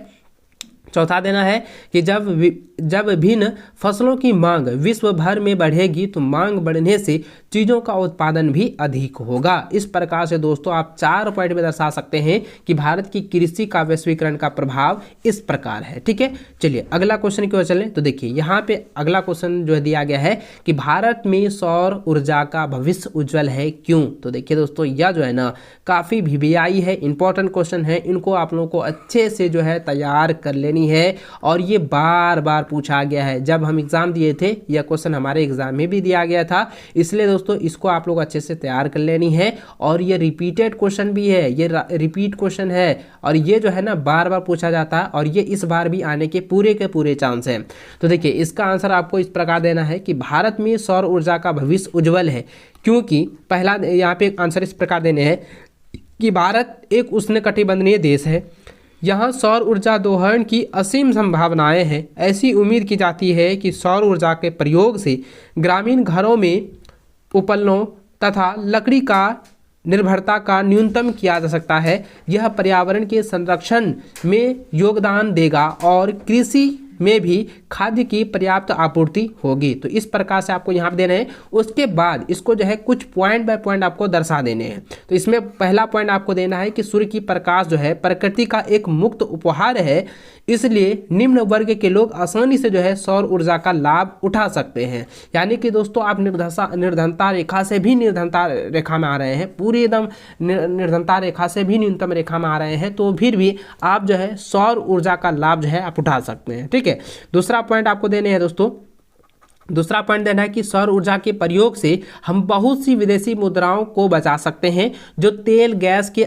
चौथा देना है कि जब भिन्न फसलों की मांग विश्व भर में बढ़ेगी तो मांग बढ़ने से चीज़ों का उत्पादन भी अधिक होगा। इस प्रकार से दोस्तों आप 4 पॉइंट में दर्शा सकते हैं कि भारत की कृषि का वैश्वीकरण का प्रभाव इस प्रकार है। ठीक है, चलिए अगला क्वेश्चन की ओर चलें। तो देखिए यहाँ पे अगला क्वेश्चन जो दिया गया है कि भारत में सौर ऊर्जा का भविष्य उज्जवल है, क्यों? तो देखिए दोस्तों यह जो है ना काफ़ी VVI है, इंपॉर्टेंट क्वेश्चन है। इनको आप लोगों को अच्छे से जो है तैयार कर लेनी है और ये बार बार पूछा गया है। जब हम एग्जाम दिए थे यह क्वेश्चन हमारे एग्जाम में भी दिया गया था, इसलिए दोस्तों इसको आप लोग अच्छे से तैयार कर लेनी है। और ये रिपीटेड क्वेश्चन भी है, ये रिपीट क्वेश्चन है और ये जो है ना बार बार पूछा जाता है और ये इस बार भी आने के पूरे चांस है। तो देखिए इसका आंसर आपको इस प्रकार देना है कि भारत में सौर ऊर्जा का भविष्य उज्जवल है, क्योंकि पहला यहाँ पे आंसर इस प्रकार देने हैं कि भारत एक उष्णकटिबंधीय देश है। यहाँ सौर ऊर्जा दोहन की असीम संभावनाएं हैं। ऐसी उम्मीद की जाती है कि सौर ऊर्जा के प्रयोग से ग्रामीण घरों में उपकरणों तथा लकड़ी का निर्भरता का न्यूनतम किया जा सकता है। यह पर्यावरण के संरक्षण में योगदान देगा और कृषि में भी खाद्य की पर्याप्त आपूर्ति होगी। तो इस प्रकार से आपको यहाँ पे देना है। उसके बाद इसको जो है कुछ पॉइंट बाय पॉइंट आपको दर्शा देने हैं। तो इसमें पहला पॉइंट आपको देना है कि सूर्य की प्रकाश जो है प्रकृति का एक मुक्त उपहार है, इसलिए निम्न वर्ग के लोग आसानी से जो है सौर ऊर्जा का लाभ उठा सकते हैं। यानी कि दोस्तों आप निर्धनता रेखा से भी निर्धनता रेखा में आ रहे हैं, पूरी एकदम निर्धनता रेखा से भी न्यूनतम रेखा में आ रहे हैं, तो फिर भी आप जो है सौर ऊर्जा का लाभ जो है आप उठा सकते हैं। ठीक है, दूसरा पॉइंट आपको देने हैं दोस्तों। दूसरा पॉइंट देना है कि सौर ऊर्जा के प्रयोग से हम बहुत सी विदेशी मुद्राओं को बचा सकते हैं जो तेल गैस के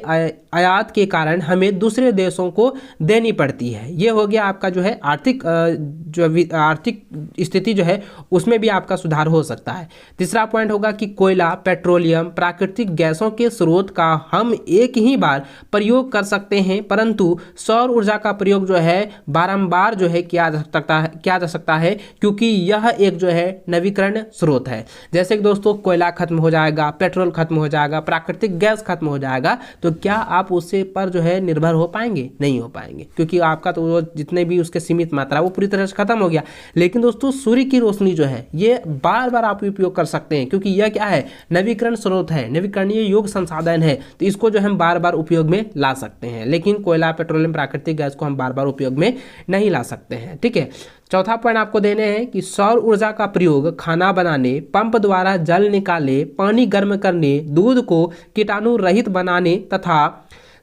आयात के कारण हमें दूसरे देशों को देनी पड़ती है। ये हो गया आपका जो है आर्थिक आर्थिक स्थिति जो है उसमें भी आपका सुधार हो सकता है। तीसरा पॉइंट होगा कि कोयला, पेट्रोलियम, प्राकृतिक गैसों के स्रोत का हम एक ही बार प्रयोग कर सकते हैं, परंतु सौर ऊर्जा का प्रयोग जो है बारंबार जो है किया जा सकता है क्योंकि यह एक जो है नवीकरण स्रोत है। जैसे कि दोस्तों कोयला खत्म हो जाएगा, पेट्रोल खत्म हो जाएगा, प्राकृतिक गैस खत्म हो जाएगा, तो क्या आप उससे पर जो है निर्भर हो पाएंगे? नहीं हो पाएंगे, क्योंकि आपका तो वो जितने भी उसके सीमित मात्रा वो पूरी तरह से खत्म हो गया। लेकिन दोस्तों सूर्य की रोशनी जो है ये बार बार आप उपयोग कर सकते हैं, क्योंकि यह क्या है, नवीकरण स्रोत है, नवीकरणीय योग्य संसाधन है, तो इसको जो हम बार बार उपयोग में ला सकते हैं। लेकिन कोयला, पेट्रोलियम, प्राकृतिक गैस को हम बार बार उपयोग में नहीं ला सकते हैं। ठीक है, चौथा पॉइंट आपको देने हैं कि सौर ऊर्जा का प्रयोग खाना बनाने, पंप द्वारा जल निकाले, पानी गर्म करने, दूध को कीटाणु रहित बनाने तथा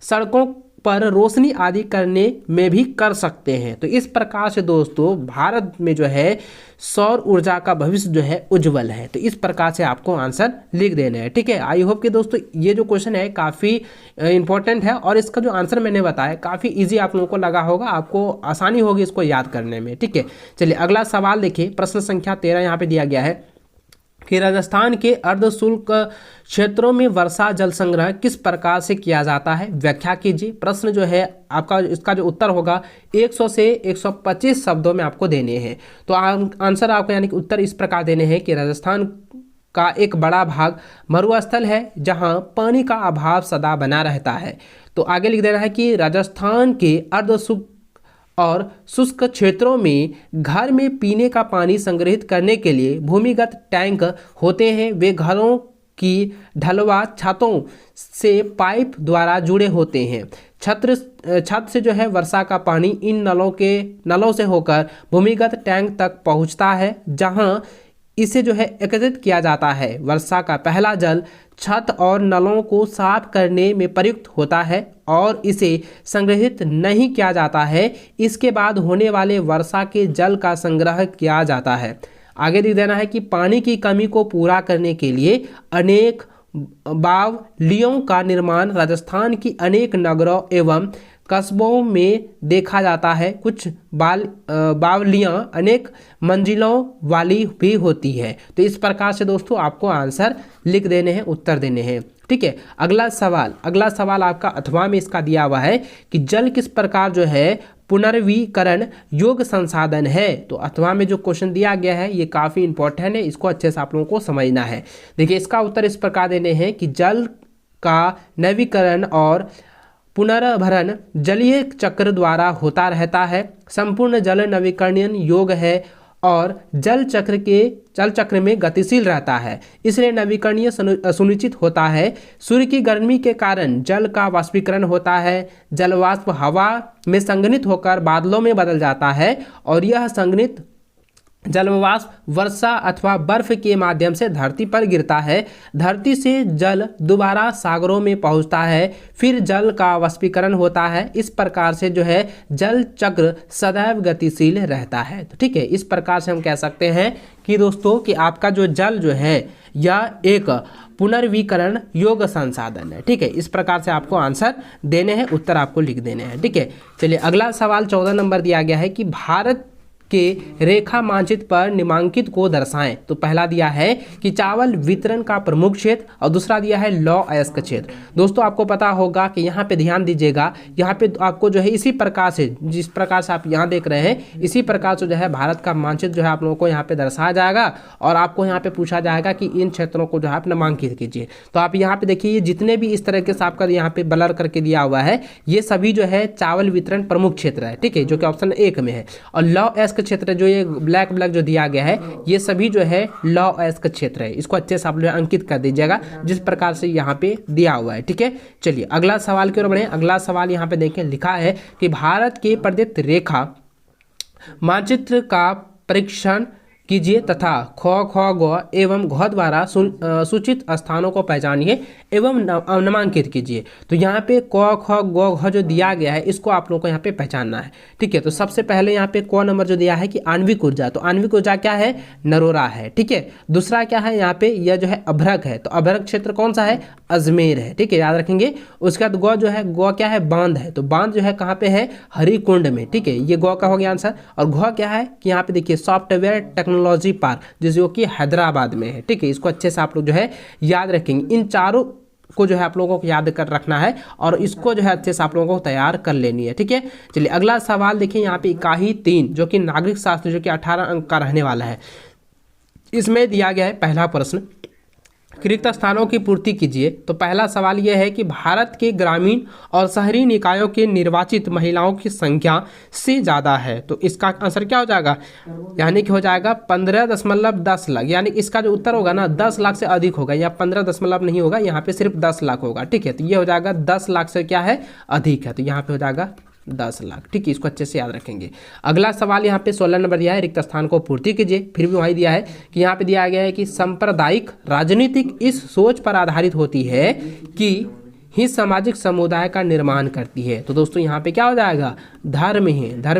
सड़कों पर रोशनी आदि करने में भी कर सकते हैं। तो इस प्रकार से दोस्तों भारत में जो है सौर ऊर्जा का भविष्य जो है उज्जवल है। तो इस प्रकार से आपको आंसर लिख देना है। ठीक है, आई होप कि दोस्तों ये जो क्वेश्चन है काफ़ी इंपॉर्टेंट है और इसका जो आंसर मैंने बताया काफ़ी इजी आप लोगों को लगा होगा, आपको आसानी होगी इसको याद करने में। ठीक है, चलिए अगला सवाल देखिए, प्रश्न संख्या 13 यहाँ पे दिया गया है कि राजस्थान के अर्धशुष्क क्षेत्रों में वर्षा जल संग्रह किस प्रकार से किया जाता है, व्याख्या कीजिए। प्रश्न जो है आपका इसका जो उत्तर होगा 100 से 125 शब्दों में आपको देने हैं। तो आंसर आपको यानी कि उत्तर इस प्रकार देने हैं कि राजस्थान का एक बड़ा भाग मरुस्थल है जहां पानी का अभाव सदा बना रहता है। तो आगे लिख देना है कि राजस्थान के अर्धशुष्क और शुष्क क्षेत्रों में घर में पीने का पानी संग्रहित करने के लिए भूमिगत टैंक होते हैं। वे घरों की ढलवा छतों से पाइप द्वारा जुड़े होते हैं। छत से जो है वर्षा का पानी इन नलों से होकर भूमिगत टैंक तक पहुंचता है, जहां इसे जो है एकत्रित किया जाता है। वर्षा का पहला जल छत और नलों को साफ करने में प्रयुक्त होता है और इसे संग्रहित नहीं किया जाता है। इसके बाद होने वाले वर्षा के जल का संग्रह किया जाता है। आगे लिख देना है कि पानी की कमी को पूरा करने के लिए अनेक बावलियों का निर्माण राजस्थान की अनेक नगरों एवं कस्बों में देखा जाता है। कुछ बावलियाँ अनेक मंजिलों वाली भी होती है। तो इस प्रकार से दोस्तों आपको आंसर लिख देने हैं, उत्तर देने हैं। ठीक है, अगला सवाल आपका अथवा में इसका दिया हुआ है कि जल किस प्रकार जो है पुनर्वीकरण योग्य संसाधन है। तो अथवा में जो क्वेश्चन दिया गया है ये काफ़ी इंपॉर्टेंट है, इसको अच्छे से आप लोगों को समझना है। देखिए इसका उत्तर इस प्रकार देने हैं कि जल का नवीकरण और पुनर्भरण जलीय चक्र द्वारा होता रहता है। संपूर्ण जल नवीकरण योग्य है और जल चक्र में गतिशील रहता है, इसलिए नवीकरणीय सुनिश्चित होता है। सूर्य की गर्मी के कारण जल का वाष्पीकरण होता है। जल वाष्प हवा में संघनित होकर बादलों में बदल जाता है और यह संघनित जलवाष्प वर्षा अथवा बर्फ के माध्यम से धरती पर गिरता है। धरती से जल दोबारा सागरों में पहुंचता है, फिर जल का वाष्पीकरण होता है। इस प्रकार से जो है जल चक्र सदैव गतिशील रहता है। तो ठीक है, इस प्रकार से हम कह सकते हैं कि दोस्तों कि आपका जो जल जो है यह एक पुनर्वीकरण योग्य संसाधन है। ठीक है, इस प्रकार से आपको आंसर देने हैं, उत्तर आपको लिख देने हैं। ठीक है, चलिए अगला सवाल 14 नंबर दिया गया है कि भारत के रेखा मानचित्र पर निम्नांकित को दर्शाएं। तो पहला दिया है कि चावल वितरण का प्रमुख क्षेत्र और दूसरा दिया है लौह अयस्क क्षेत्र। दोस्तों आपको पता होगा कि यहाँ पे ध्यान दीजिएगा, यहाँ पे आपको जो है इसी प्रकार से जिस प्रकार से आप यहाँ देख रहे हैं इसी प्रकार से जो है भारत का मानचित्र जो है आप लोगों को यहाँ पे दर्शाया जाएगा और आपको यहाँ पे पूछा जाएगा कि इन क्षेत्रों को जो है आप नामांकित कीजिए। तो आप यहाँ पे देखिए जितने भी इस तरीके से आपका यहाँ पे ब्लर करके दिया हुआ है ये सभी जो है चावल वितरण प्रमुख क्षेत्र है। ठीक है, जो कि ऑप्शन 1 में है। और लौह अयस्क अयस्क क्षेत्र, जो ये ब्लैक ब्लैक जो दिया गया है, ये सभी जो है लौ अयस्क क्षेत्र है। इसको अच्छे से आप लोग अंकित कर दीजिएगा जिस प्रकार से यहाँ पे दिया हुआ है। ठीक है, चलिए अगला सवाल की ओर बढ़े। अगला सवाल यहाँ पे देखिए लिखा है कि भारत के प्रदत्त रेखा मानचित्र का परीक्षण कीजिए तथा ख ख ग एवं घ द्वारा सूचित स्थानों को पहचानिए एवं नामांकित कीजिए। तो यहाँ पे क ख ग घ जो दिया गया है इसको आप लोगों को यहाँ पे पहचानना है। ठीक है, तो सबसे पहले यहाँ पे क नंबर जो दिया है कि आणविक ऊर्जा, तो आणविक ऊर्जा क्या है, नरोरा है। ठीक है, दूसरा क्या है यहाँ पे, यह जो है अभ्रक है, तो अभ्रक क्षेत्र कौन सा है, अजमेर है। ठीक है, याद रखेंगे। उसके बाद गौ जो है, गौ क्या है, बांध है, तो बांध जो है कहाँ पे है, हरिकुंड में। ठीक है, ये गौ का हो गया आंसर। और घ क्या है कि यहाँ पे देखिए सॉफ्टवेयर टेक्नोलॉजी पार्क, जो कि हैदराबाद में है। ठीक है, इसको अच्छे से आप लोग जो है याद रखेंगे। इन चारों को जो है आप लोगों को याद कर रखना है और इसको जो है अच्छे से आप लोगों को तैयार कर लेनी है। ठीक है, चलिए अगला सवाल देखिए यहाँ पे इकाई 3 जो कि नागरिक शास्त्र, जो कि 18 अंक का रहने वाला है। इसमें दिया गया है पहला प्रश्न, रिक्त स्थानों की पूर्ति कीजिए। तो पहला सवाल यह है कि भारत के ग्रामीण और शहरी निकायों के निर्वाचित महिलाओं की संख्या से ज़्यादा है, तो इसका आंसर क्या हो जाएगा, यानी कि हो जाएगा 15.10 लाख। यानी इसका जो उत्तर होगा ना 10 लाख से अधिक होगा, या 15 दशमलव नहीं होगा, यहाँ पे सिर्फ 10 लाख होगा। ठीक है, तो ये हो जाएगा 10 लाख से क्या है, अधिक है, तो यहाँ पे हो जाएगा 10 लाख। ठीक है, इसको अच्छे से याद रखेंगे। अगला सवाल यहाँ पे 16 नंबर दिया है, रिक्त स्थान को पूर्ति कीजिए। फिर भी वही दिया है कि यहाँ पे दिया गया है कि सांप्रदायिक राजनीतिक इस सोच पर आधारित होती है कि ही सामाजिक समुदाय का निर्माण करती है। तो दोस्तों यहाँ पे क्या हो जाएगा, धर्म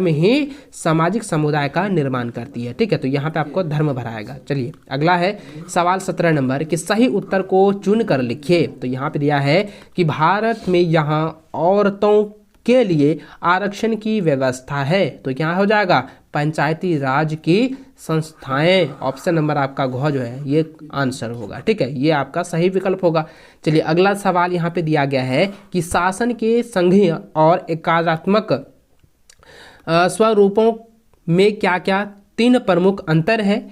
ही सामाजिक समुदाय का निर्माण करती है। ठीक है, तो यहाँ पे आपको धर्म भराएगा। चलिए अगला है सवाल 17 नंबर कि सही उत्तर को चुन कर लिखिए। तो यहाँ पे दिया है कि भारत में यहाँ औरतों के लिए आरक्षण की व्यवस्था है, तो क्या हो जाएगा, पंचायती राज की संस्थाएं। ऑप्शन नंबर आपका घ जो है ये आंसर होगा। ठीक है, ये आपका सही विकल्प होगा। चलिए अगला सवाल यहाँ पे दिया गया है कि शासन के संघीय और एकात्मक स्वरूपों में क्या क्या 3 प्रमुख अंतर है,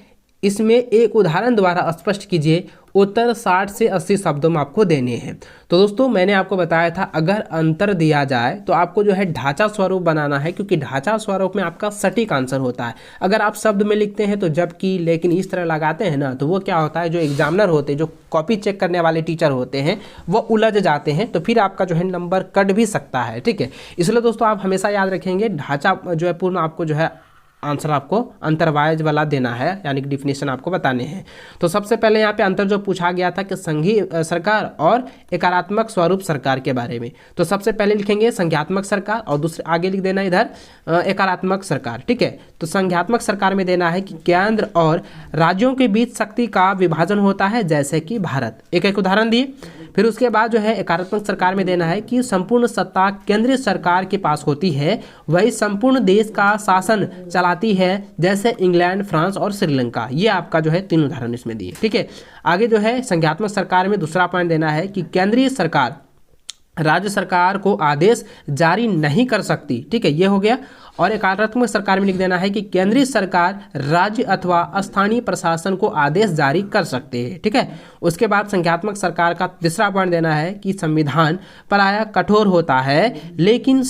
इसमें एक उदाहरण द्वारा स्पष्ट कीजिए। उत्तर 60 से 80 शब्दों में आपको देने हैं। तो दोस्तों मैंने आपको बताया था अगर अंतर दिया जाए तो आपको जो है ढांचा स्वरूप बनाना है, क्योंकि ढांचा स्वरूप में आपका सटीक आंसर होता है। अगर आप शब्द में लिखते हैं तो जबकि, लेकिन इस तरह लगाते हैं ना, तो वो क्या होता है, जो एग्जामिनर होते हैं, जो कॉपी चेक करने वाले टीचर होते हैं, वो उलझ जाते हैं, तो फिर आपका जो है नंबर कट भी सकता है। ठीक है, इसलिए दोस्तों आप हमेशा याद रखेंगे ढांचा जो है पूर्ण आपको जो है आंसर आपको अंतरवाइज वाला देना है, यानी कि डिफिनेशन आपको बताने हैं। तो सबसे पहले यहाँ पे अंतर जो पूछा गया था कि संघीय सरकार और एकात्मक स्वरूप सरकार के बारे में, तो सबसे पहले लिखेंगे संघात्मक सरकार और दूसरे आगे लिख देना इधर एकात्मक सरकार। ठीक है, तो संघात्मक सरकार में देना है कि केंद्र और राज्यों के बीच शक्ति का विभाजन होता है, जैसे कि भारत। एक एक उदाहरण दिए। फिर उसके बाद जो है एकात्मक सरकार में देना है कि संपूर्ण सत्ता केंद्रीय सरकार के पास होती है, वही संपूर्ण देश का शासन चलाती है, जैसे इंग्लैंड, फ्रांस और श्रीलंका। ये आपका जो है 3 उदाहरण इसमें दिए। ठीक है, आगे जो है संघात्मक सरकार में दूसरा पॉइंट देना है कि केंद्रीय सरकार राज्य सरकार को आदेश जारी नहीं कर सकती। ठीक है, ये हो गया। और एकात्मक सरकार में लिख देना है कि केंद्रीय सरकार राज्य अथवा स्थानीय प्रशासन को आदेश जारी कर सकते हैं। ठीक है, उसके बाद संघात्मक सरकार का तीसरा पॉइंट देना है कि संविधान प्रायः कठोर होता है, लेकिन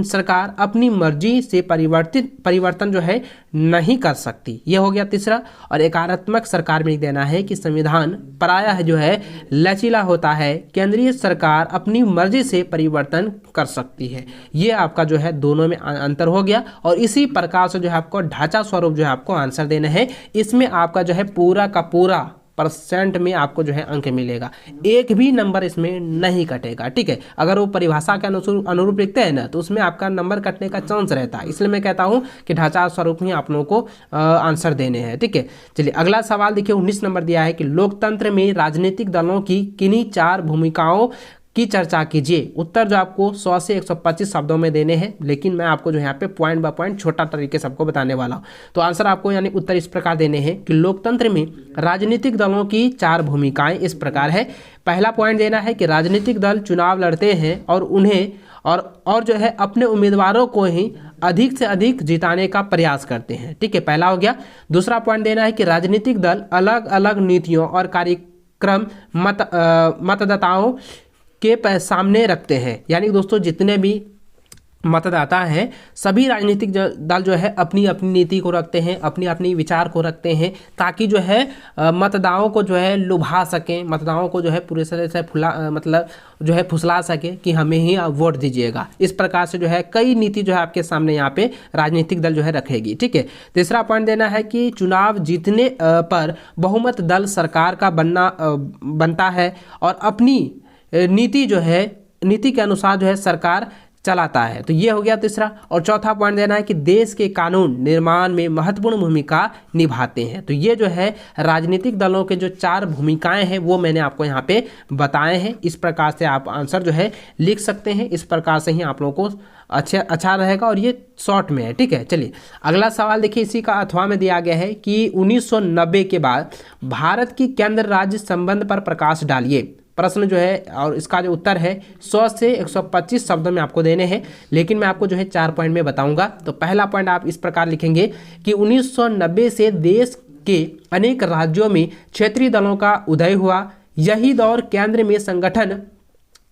सरकार अपनी मर्जी से परिवर्तन जो है नहीं कर सकती। ये हो गया तीसरा। और एकात्मक सरकार में लिख देना है कि संविधान प्रायः जो है लचीला होता है, केंद्रीय सरकार अपनी मर्जी से परिवर्तन कर सकती है। ये आपका जो है दोनों में अंतर हो गया। और इसी प्रकार से जो है आपको ढांचा स्वरूप जो है आपको आंसर देना है। इसमें आपका जो है पूरा का पूरा % में आपको जो है अंक मिलेगा, एक भी नंबर इसमें नहीं कटेगा। ठीक है, अगर वो परिभाषा के अनुरूप लिखते हैं ना, तो उसमें आपका नंबर कटने का चांस रहता है। इसलिए मैं कहता हूं कि ढांचा स्वरूप ही आप लोगों को आंसर देने हैं। ठीक है, चलिए अगला सवाल देखिए 19 नंबर दिया है कि लोकतंत्र में राजनीतिक दलों की किन्हीं 4 भूमिकाओं की चर्चा कीजिए। उत्तर जो आपको 100 से 125 शब्दों में देने हैं, लेकिन मैं आपको जो यहाँ पे पॉइंट बाय पॉइंट छोटा तरीके से आपको बताने वाला हूँ। तो आंसर आपको यानी उत्तर इस प्रकार देने हैं कि लोकतंत्र में राजनीतिक दलों की 4 भूमिकाएं इस प्रकार है। पहला पॉइंट देना है कि राजनीतिक दल चुनाव लड़ते हैं और उन्हें और जो है अपने उम्मीदवारों को ही अधिक से अधिक जिताने का प्रयास करते हैं। ठीक है, पहला हो गया। दूसरा पॉइंट देना है कि राजनीतिक दल अलग अलग नीतियों और कार्यक्रम मतदाताओं के सामने रखते हैं। यानी दोस्तों जितने भी मतदाता हैं, सभी राजनीतिक दल जो है अपनी अपनी नीति को रखते हैं, अपनी अपनी विचार को रखते हैं, ताकि जो है मतदाताओं को जो है लुभा सकें, मतदाताओं को जो है पूरे तरह से मतलब जो है फुसला सके कि हमें ही वोट दीजिएगा। इस प्रकार से जो है कई नीति जो है आपके सामने यहाँ पे राजनीतिक दल जो है रखेगी। ठीक है, तीसरा पॉइंट देना है कि चुनाव जीतने पर बहुमत दल सरकार का बनता है और अपनी नीति जो है नीति के अनुसार जो है सरकार चलाता है। तो ये हो गया तीसरा। और चौथा पॉइंट देना है कि देश के कानून निर्माण में महत्वपूर्ण भूमिका निभाते हैं। तो ये जो है राजनीतिक दलों के जो 4 भूमिकाएं हैं वो मैंने आपको यहाँ पे बताए हैं। इस प्रकार से आप आंसर जो है लिख सकते हैं। इस प्रकार से ही आप लोगों को अच्छा रहेगा और ये शॉर्ट में है। ठीक है, चलिए अगला सवाल देखिए, इसी का अथवा में दिया गया है कि 1990 के बाद भारत की केंद्र राज्य संबंध पर प्रकाश डालिए। प्रश्न जो है और इसका जो उत्तर है 100 से 125 शब्दों में आपको देने हैं, लेकिन मैं आपको जो है 4 पॉइंट में बताऊंगा। तो पहला पॉइंट आप इस प्रकार लिखेंगे कि 1990 से देश के अनेक राज्यों में क्षेत्रीय दलों का उदय हुआ। यही दौर केंद्र में संगठन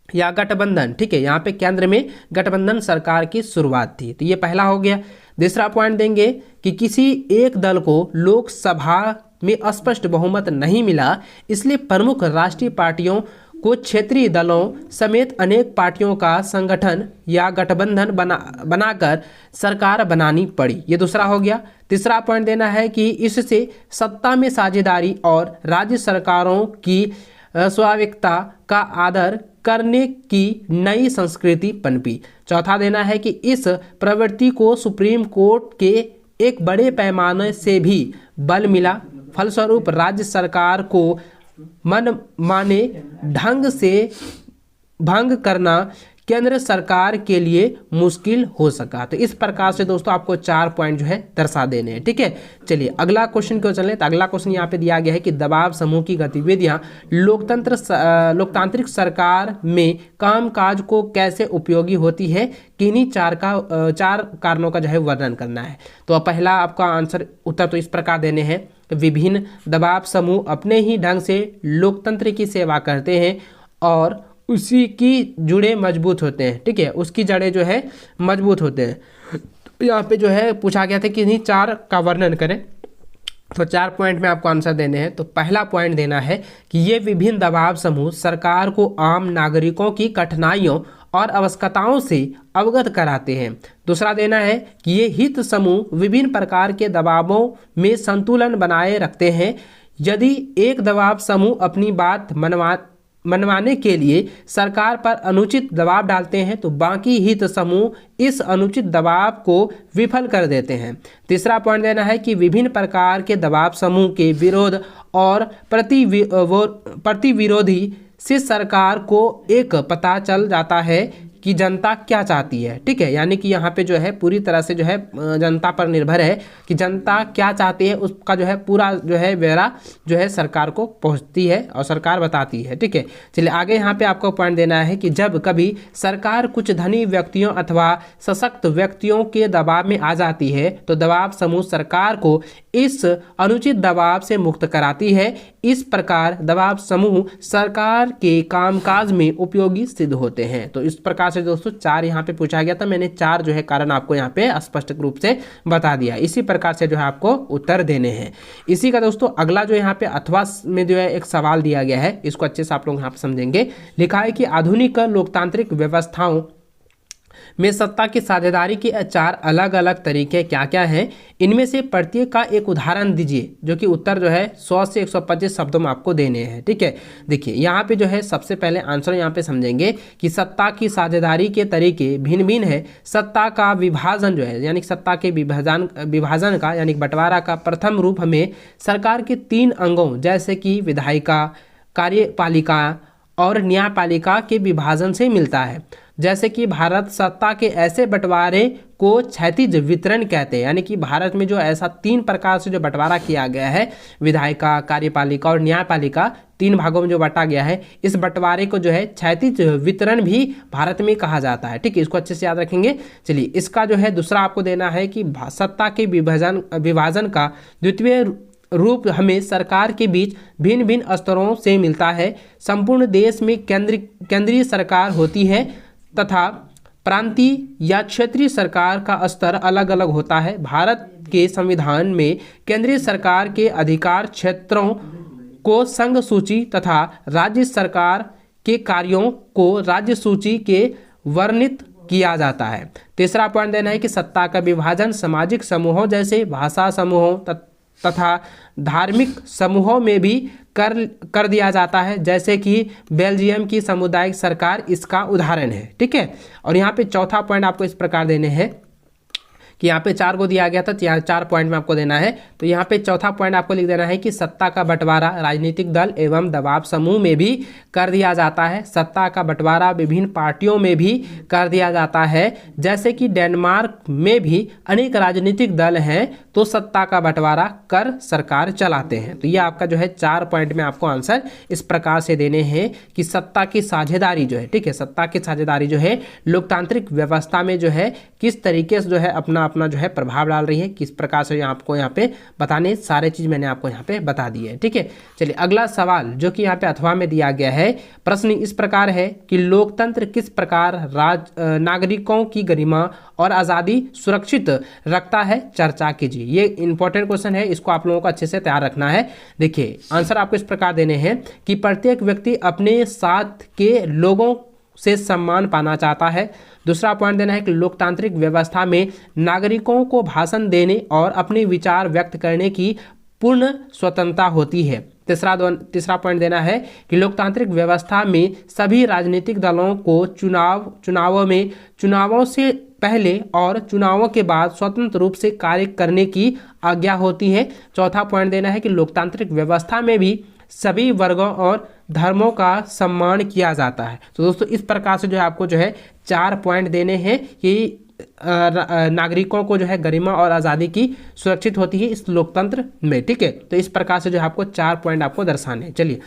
या गठबंधन, ठीक है, यहाँ पे केंद्र में गठबंधन सरकार की शुरुआत थी। तो ये पहला हो गया। दूसरा पॉइंट देंगे कि किसी एक दल को लोकसभा में स्पष्ट बहुमत नहीं मिला, इसलिए प्रमुख राष्ट्रीय पार्टियों को क्षेत्रीय दलों समेत अनेक पार्टियों का संगठन या गठबंधन बनाकर सरकार बनानी पड़ी। ये दूसरा हो गया। तीसरा पॉइंट देना है कि इससे सत्ता में साझेदारी और राज्य सरकारों की स्वायत्तता का आदर करने की नई संस्कृति पनपी। चौथा देना है कि इस प्रवृत्ति को सुप्रीम कोर्ट के एक बड़े पैमाने से भी बल मिला। फलस्वरूप राज्य सरकार को मनमाने ढंग से भंग करना केंद्र सरकार के लिए मुश्किल हो सका। तो इस प्रकार से दोस्तों आपको 4 पॉइंट जो है दर्शा देने हैं। ठीक है, चलिए अगला क्वेश्चन क्यों चलें। तो अगला क्वेश्चन यहाँ पे दिया गया है कि दबाव समूह की गतिविधियां लोकतांत्रिक सरकार में कामकाज को कैसे उपयोगी होती है, किन्हीं 4 कारणों का जो है वर्णन करना है। तो पहला आपका आंसर उत्तर तो इस प्रकार देने हैं, विभिन्न दबाव समूह अपने ही ढंग से लोकतंत्र की सेवा करते हैं और उसी की जुड़े मजबूत होते हैं। ठीक है, उसकी जड़ें जो है मजबूत होते हैं। यहाँ पे जो है पूछा गया था कि इन्हीं 4 का वर्णन करें। तो 4 पॉइंट में आपको आंसर देने हैं। तो पहला पॉइंट देना है कि ये विभिन्न दबाव समूह सरकार को आम नागरिकों की कठिनाइयों और आवश्यकताओं से अवगत कराते हैं। दूसरा देना है कि ये हित समूह विभिन्न प्रकार के दबावों में संतुलन बनाए रखते हैं। यदि एक दबाव समूह अपनी बात मनवाने के लिए सरकार पर अनुचित दबाव डालते हैं तो बाकी हित समूह इस अनुचित दबाव को विफल कर देते हैं। तीसरा पॉइंट देना है कि विभिन्न प्रकार के दबाव समूह के विरोध और प्रतिविरोधी से सरकार को एक पता चल जाता है कि जनता क्या चाहती है। ठीक है, यानी कि यहाँ पे जो है पूरी तरह से जो है जनता पर निर्भर है कि जनता क्या चाहती है, उसका जो है पूरा जो है ब्यौरा जो है सरकार को पहुँचती है और सरकार बताती है। ठीक है, चलिए आगे यहाँ पे आपको पॉइंट देना है कि जब कभी सरकार कुछ धनी व्यक्तियों अथवा सशक्त व्यक्तियों के दबाव में आ जाती है तो दबाव समूह सरकार को इस अनुचित दबाव से मुक्त कराती है। इस प्रकार दबाव समूह सरकार के कामकाज में उपयोगी सिद्ध होते हैं। तो इस प्रकार से दोस्तों 4 यहाँ पे पूछा गया था, मैंने 4 जो है कारण आपको यहाँ पे स्पष्ट रूप से बता दिया। इसी प्रकार से जो है आपको उत्तर देने हैं। इसी का दोस्तों अगला जो यहाँ पे अथवा में जो है एक सवाल दिया गया है, इसको अच्छे से आप लोग यहाँ पे समझेंगे। लिखा है कि आधुनिक लोकतांत्रिक व्यवस्थाओं में सत्ता की साझेदारी के 4 अलग अलग तरीके क्या क्या हैं, इनमें से प्रत्येक का एक उदाहरण दीजिए। जो कि उत्तर जो है 100 से 125 शब्दों में आपको देने हैं। ठीक है, देखिए यहाँ पे जो है सबसे पहले आंसर यहाँ पे समझेंगे कि सत्ता की साझेदारी के तरीके भिन्न भिन्न है। सत्ता का विभाजन जो है यानी सत्ता के विभाजन का यानी बंटवारा का प्रथम रूप हमें सरकार के 3 अंगों जैसे कि विधायिका, कार्यपालिका और न्यायपालिका के विभाजन से मिलता है। जैसे कि भारत सत्ता के ऐसे बंटवारे को क्षैतिज वितरण कहते हैं, यानी कि भारत में जो ऐसा 3 प्रकार से जो बंटवारा किया गया है, विधायिका, कार्यपालिका और न्यायपालिका 3 भागों में जो बांटा गया है, इस बंटवारे को जो है क्षैतिज वितरण भी भारत में कहा जाता है। ठीक है, इसको अच्छे से याद रखेंगे। चलिए इसका जो है दूसरा आपको देना है कि सत्ता के विभाजन का द्वितीय रूप हमें सरकार के बीच भिन्न भिन्न स्तरों से मिलता है। संपूर्ण देश में केंद्रीय सरकार होती है तथा प्रांतीय या क्षेत्रीय सरकार का स्तर अलग अलग होता है। भारत के संविधान में केंद्रीय सरकार के अधिकार क्षेत्रों को संघ सूची तथा राज्य सरकार के कार्यों को राज्य सूची के वर्णित किया जाता है। तीसरा पॉइंट देना है कि सत्ता का विभाजन सामाजिक समूहों जैसे भाषा समूहों तथा धार्मिक समूहों में भी कर दिया जाता है, जैसे कि बेल्जियम की सामुदायिक सरकार इसका उदाहरण है। ठीक है, और यहाँ पे चौथा पॉइंट आपको इस प्रकार देने हैं कि यहाँ पे 4 को दिया गया था, तो यहाँ 4 पॉइंट में आपको देना है। तो यहाँ पे चौथा पॉइंट आपको लिख देना है कि सत्ता का बंटवारा राजनीतिक दल एवं दबाव समूह में भी कर दिया जाता है। सत्ता का बंटवारा विभिन्न पार्टियों में भी कर दिया जाता है, जैसे कि डेनमार्क में भी अनेक राजनीतिक दल हैं तो सत्ता का बंटवारा कर सरकार चलाते हैं। तो ये आपका जो है 4 पॉइंट में आपको आंसर इस प्रकार से देने हैं कि सत्ता की साझेदारी जो है, ठीक है, सत्ता की साझेदारी जो है लोकतांत्रिक व्यवस्था में जो है किस तरीके से जो है अपना जो है प्रभाव डाल रही है, किस प्रकार से आपको यहाँ पे बताने सारे चीज मैंने आपको यहाँ पे बता दी है। ठीक है, चलिए अगला सवाल जो कि यहाँ पे अथवा में दिया गया है, प्रश्न इस प्रकार है कि लोकतंत्र किस प्रकार नागरिकों की गरिमा और आज़ादी सुरक्षित रखता है, चर्चा कीजिए। ये इंपॉर्टेंट क्वेश्चन है, इसको आप लोगों को अच्छे से तैयार रखना है। देखिए आंसर आपको इस प्रकार देने हैं कि प्रत्येक व्यक्ति अपने साथ के लोगों से सम्मान पाना चाहता है। दूसरा पॉइंट देना है कि लोकतांत्रिक व्यवस्था में नागरिकों को भाषण देने और अपने विचार व्यक्त करने की पूर्ण स्वतंत्रता होती है। तीसरा पॉइंट देना है कि लोकतांत्रिक व्यवस्था में सभी राजनीतिक दलों को चुनावों से पहले और चुनावों के बाद स्वतंत्र रूप से कार्य करने की आज्ञा होती है। चौथा पॉइंट देना है कि लोकतांत्रिक व्यवस्था में भी सभी वर्गों और धर्मों का सम्मान किया जाता है। तो दोस्तों इस प्रकार से जो है आपको जो है 4 पॉइंट देने हैं कि नागरिकों को जो है गरिमा और आज़ादी की सुरक्षित होती है इस लोकतंत्र में। ठीक है, तो इस प्रकार से जो है आपको 4 पॉइंट आपको दर्शाने हैं। चलिए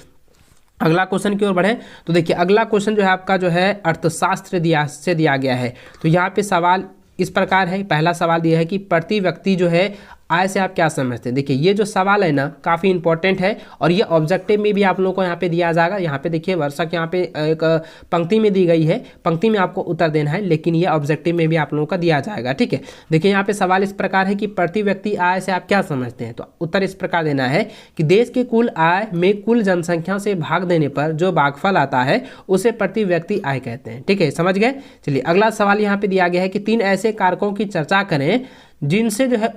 अगला क्वेश्चन की ओर बढ़े तो देखिए अगला क्वेश्चन जो है आपका जो है अर्थशास्त्र दिया गया है। तो यहाँ पे सवाल इस प्रकार है, पहला सवाल दिया है कि प्रति व्यक्ति जो है आय से आप क्या समझते हैं। देखिए ये जो सवाल है ना काफ़ी इंपॉर्टेंट है और ये ऑब्जेक्टिव में भी आप लोगों को यहाँ पे दिया जाएगा। यहाँ पे देखिए वर्षक यहाँ पे एक पंक्ति में दी गई है, पंक्ति में आपको उत्तर देना है, लेकिन ये ऑब्जेक्टिव में भी आप लोगों का दिया जाएगा। ठीक है, देखिए यहाँ पे सवाल इस प्रकार है कि प्रति व्यक्ति आय से आप क्या समझते हैं। तो उत्तर इस प्रकार देना है कि देश के कुल आय में कुल जनसंख्या से भाग देने पर जो भागफल आता है उसे प्रति व्यक्ति आय कहते हैं। ठीक है, समझ गए। चलिए अगला सवाल यहाँ पे दिया गया है कि 3 ऐसे कारकों की चर्चा करें जिनसे जो है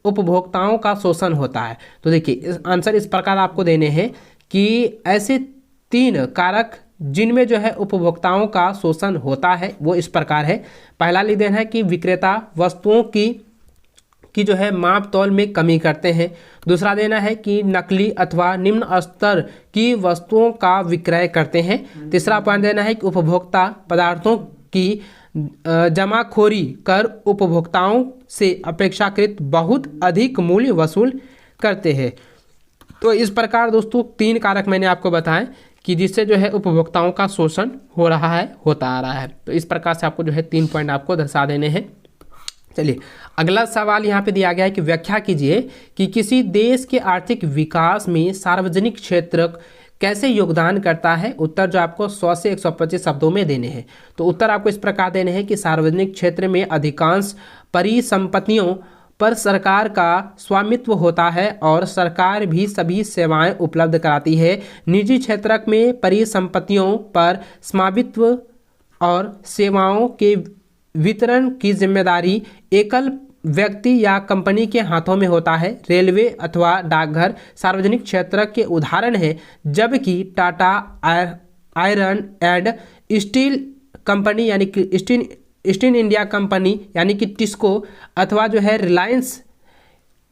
उपभोक्ताओं का शोषण होता है। तो देखिए आंसर इस प्रकार आपको देने हैं कि ऐसे 3 कारक जिनमें जो है उपभोक्ताओं का शोषण होता है वो इस प्रकार है। पहला लिख देना है कि विक्रेता वस्तुओं की जो है माप तौल में कमी करते हैं। दूसरा देना है कि नकली अथवा निम्न स्तर की वस्तुओं का विक्रय करते हैं। तीसरा पॉइंट देना है कि उपभोक्ता पदार्थों की जमाखोरी कर उपभोक्ताओं से अपेक्षाकृत बहुत अधिक मूल्य वसूल करते हैं। तो इस प्रकार दोस्तों 3 कारक मैंने आपको बताए कि जिससे जो है उपभोक्ताओं का शोषण हो रहा है, होता आ रहा है। तो इस प्रकार से आपको जो है 3 पॉइंट आपको दर्शा देने हैं। चलिए अगला सवाल यहाँ पे दिया गया है कि व्याख्या कीजिए कि किसी देश के आर्थिक विकास में सार्वजनिक क्षेत्र कैसे योगदान करता है। उत्तर जो आपको 100 से 125 शब्दों में देने हैं। तो उत्तर आपको इस प्रकार देने हैं कि सार्वजनिक क्षेत्र में अधिकांश परिसंपत्तियों पर सरकार का स्वामित्व होता है और सरकार भी सभी सेवाएं उपलब्ध कराती है। निजी क्षेत्र में परिसंपत्तियों पर स्वामित्व और सेवाओं के वितरण की जिम्मेदारी एकल व्यक्ति या कंपनी के हाथों में होता है। रेलवे अथवा डाकघर सार्वजनिक क्षेत्र के उदाहरण है, जबकि Tata iron and steel company यानी कि ईस्ट इंडिया कंपनी यानी कि टिस्को अथवा जो है रिलायंस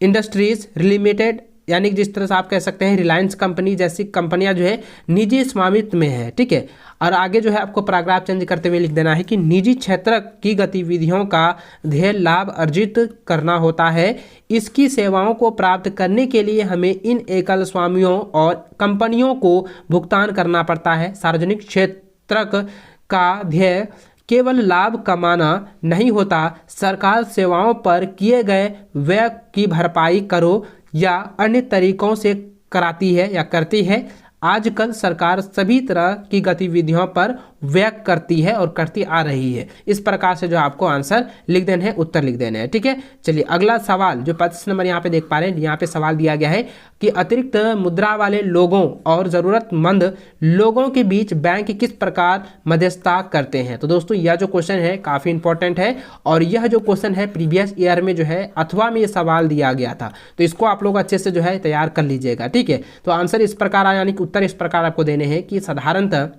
इंडस्ट्रीज लिमिटेड यानी कि जिस तरह से आप कह सकते हैं रिलायंस कंपनी जैसी कंपनियां जो है निजी स्वामित्व में है। ठीक है, और आगे जो है आपको पैराग्राफ चेंज करते हुए लिख देना है कि निजी क्षेत्र की गतिविधियों का ध्येय लाभ अर्जित करना होता है। इसकी सेवाओं को प्राप्त करने के लिए हमें इन एकल स्वामियों और कंपनियों को भुगतान करना पड़ता है। सार्वजनिक क्षेत्र का ध्येय केवल लाभ कमाना नहीं होता, सरकार सेवाओं पर किए गए व्यय की भरपाई करो या अन्य तरीकों से कराती है या करती है। आजकल सरकार सभी तरह की गतिविधियों पर व्यय करती है और करती आ रही है। इस प्रकार से जो आपको आंसर लिख देने हैं, उत्तर लिख देने हैं। ठीक है, चलिए अगला सवाल जो 25 नंबर यहाँ पे देख पा रहे हैं, यहाँ पे सवाल दिया गया है कि अतिरिक्त मुद्रा वाले लोगों और ज़रूरतमंद लोगों के बीच बैंक किस प्रकार मध्यस्थता करते हैं। तो दोस्तों यह जो क्वेश्चन है काफ़ी इंपॉर्टेंट है और यह जो क्वेश्चन है प्रीवियस ईयर में जो है अथवा में ये सवाल दिया गया था, तो इसको आप लोग अच्छे से जो है तैयार कर लीजिएगा। ठीक है, तो आंसर इस प्रकार आया, यानी कि उत्तर इस प्रकार आपको देने हैं कि साधारणतः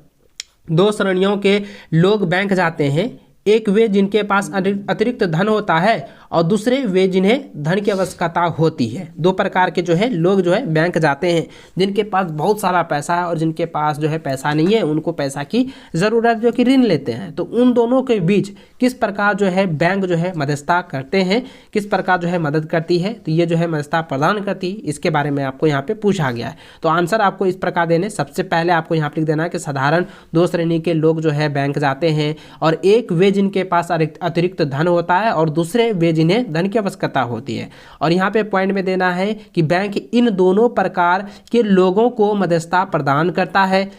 दो श्रेणियों के लोग बैंक जाते हैं, एक वे जिनके पास अतिरिक्त धन होता है और दूसरे वे जिन्हें धन की आवश्यकता होती है। दो प्रकार के जो है लोग जो है बैंक जाते हैं, जिनके पास बहुत सारा पैसा है और जिनके पास जो है पैसा नहीं है, उनको पैसा की ज़रूरत जो कि ऋण लेते हैं। तो उन दोनों के बीच किस प्रकार जो है बैंक जो है मध्यस्थता करते हैं, किस प्रकार जो है मदद करती है, तो ये जो है मध्यस्थता प्रदान करती है, इसके बारे में आपको यहाँ पे पूछा गया है। तो आंसर आपको इस प्रकार देने, सबसे पहले आपको यहाँ पे लिख देना है कि साधारण दो श्रेणी के लोग जो है बैंक जाते हैं और एक वे जिनके पास अतिरिक्त धन होता है और दूसरे वे जिन्हें धन की आवश्यकता होती है। और यहाँ पे पॉइंट में देना है कि बैंक इन दोनों प्रकार के लोगों को मध्यस्थता प्रदान करता है।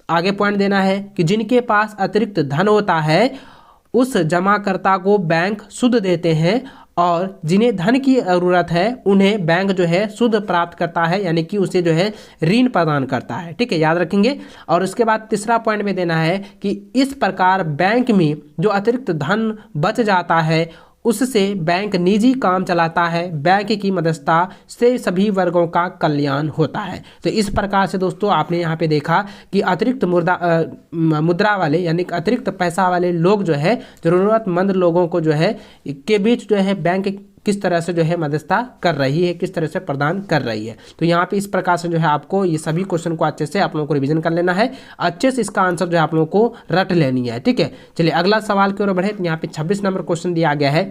आगे पॉइंट देना है कि जिनके पास अतिरिक्त धन होता है उस जमाकर्ता को बैंक सुद देते हैं और जिन्हें धन की ज़रूरत है उन्हें बैंक जो है सुद प्राप्त करता है, यानी कि उसे जो है ऋण प्रदान करता है। ठीक है, याद रखेंगे। और उसके बाद तीसरा पॉइंट में देना है कि इस प्रकार बैंक में जो अतिरिक्त धन बच जाता है उससे बैंक निजी काम चलाता है, बैंक की मध्यस्थता से सभी वर्गों का कल्याण होता है। तो इस प्रकार से दोस्तों आपने यहाँ पे देखा कि अतिरिक्त मुद्रा वाले यानी अतिरिक्त पैसा वाले लोग जो है ज़रूरतमंद लोगों को जो है के बीच जो है बैंक किस तरह से जो है मध्यस्थता कर रही है, किस तरह से प्रदान कर रही है। तो यहाँ पे इस प्रकार से जो है आपको ये सभी क्वेश्चन को अच्छे से आप लोगों को रिवीजन कर लेना है, अच्छे से इसका आंसर जो है आप लोगों को रट लेनी है। ठीक है, चलिए अगला सवाल की ओर बढ़े। तो यहाँ पे 26 नंबर क्वेश्चन दिया गया है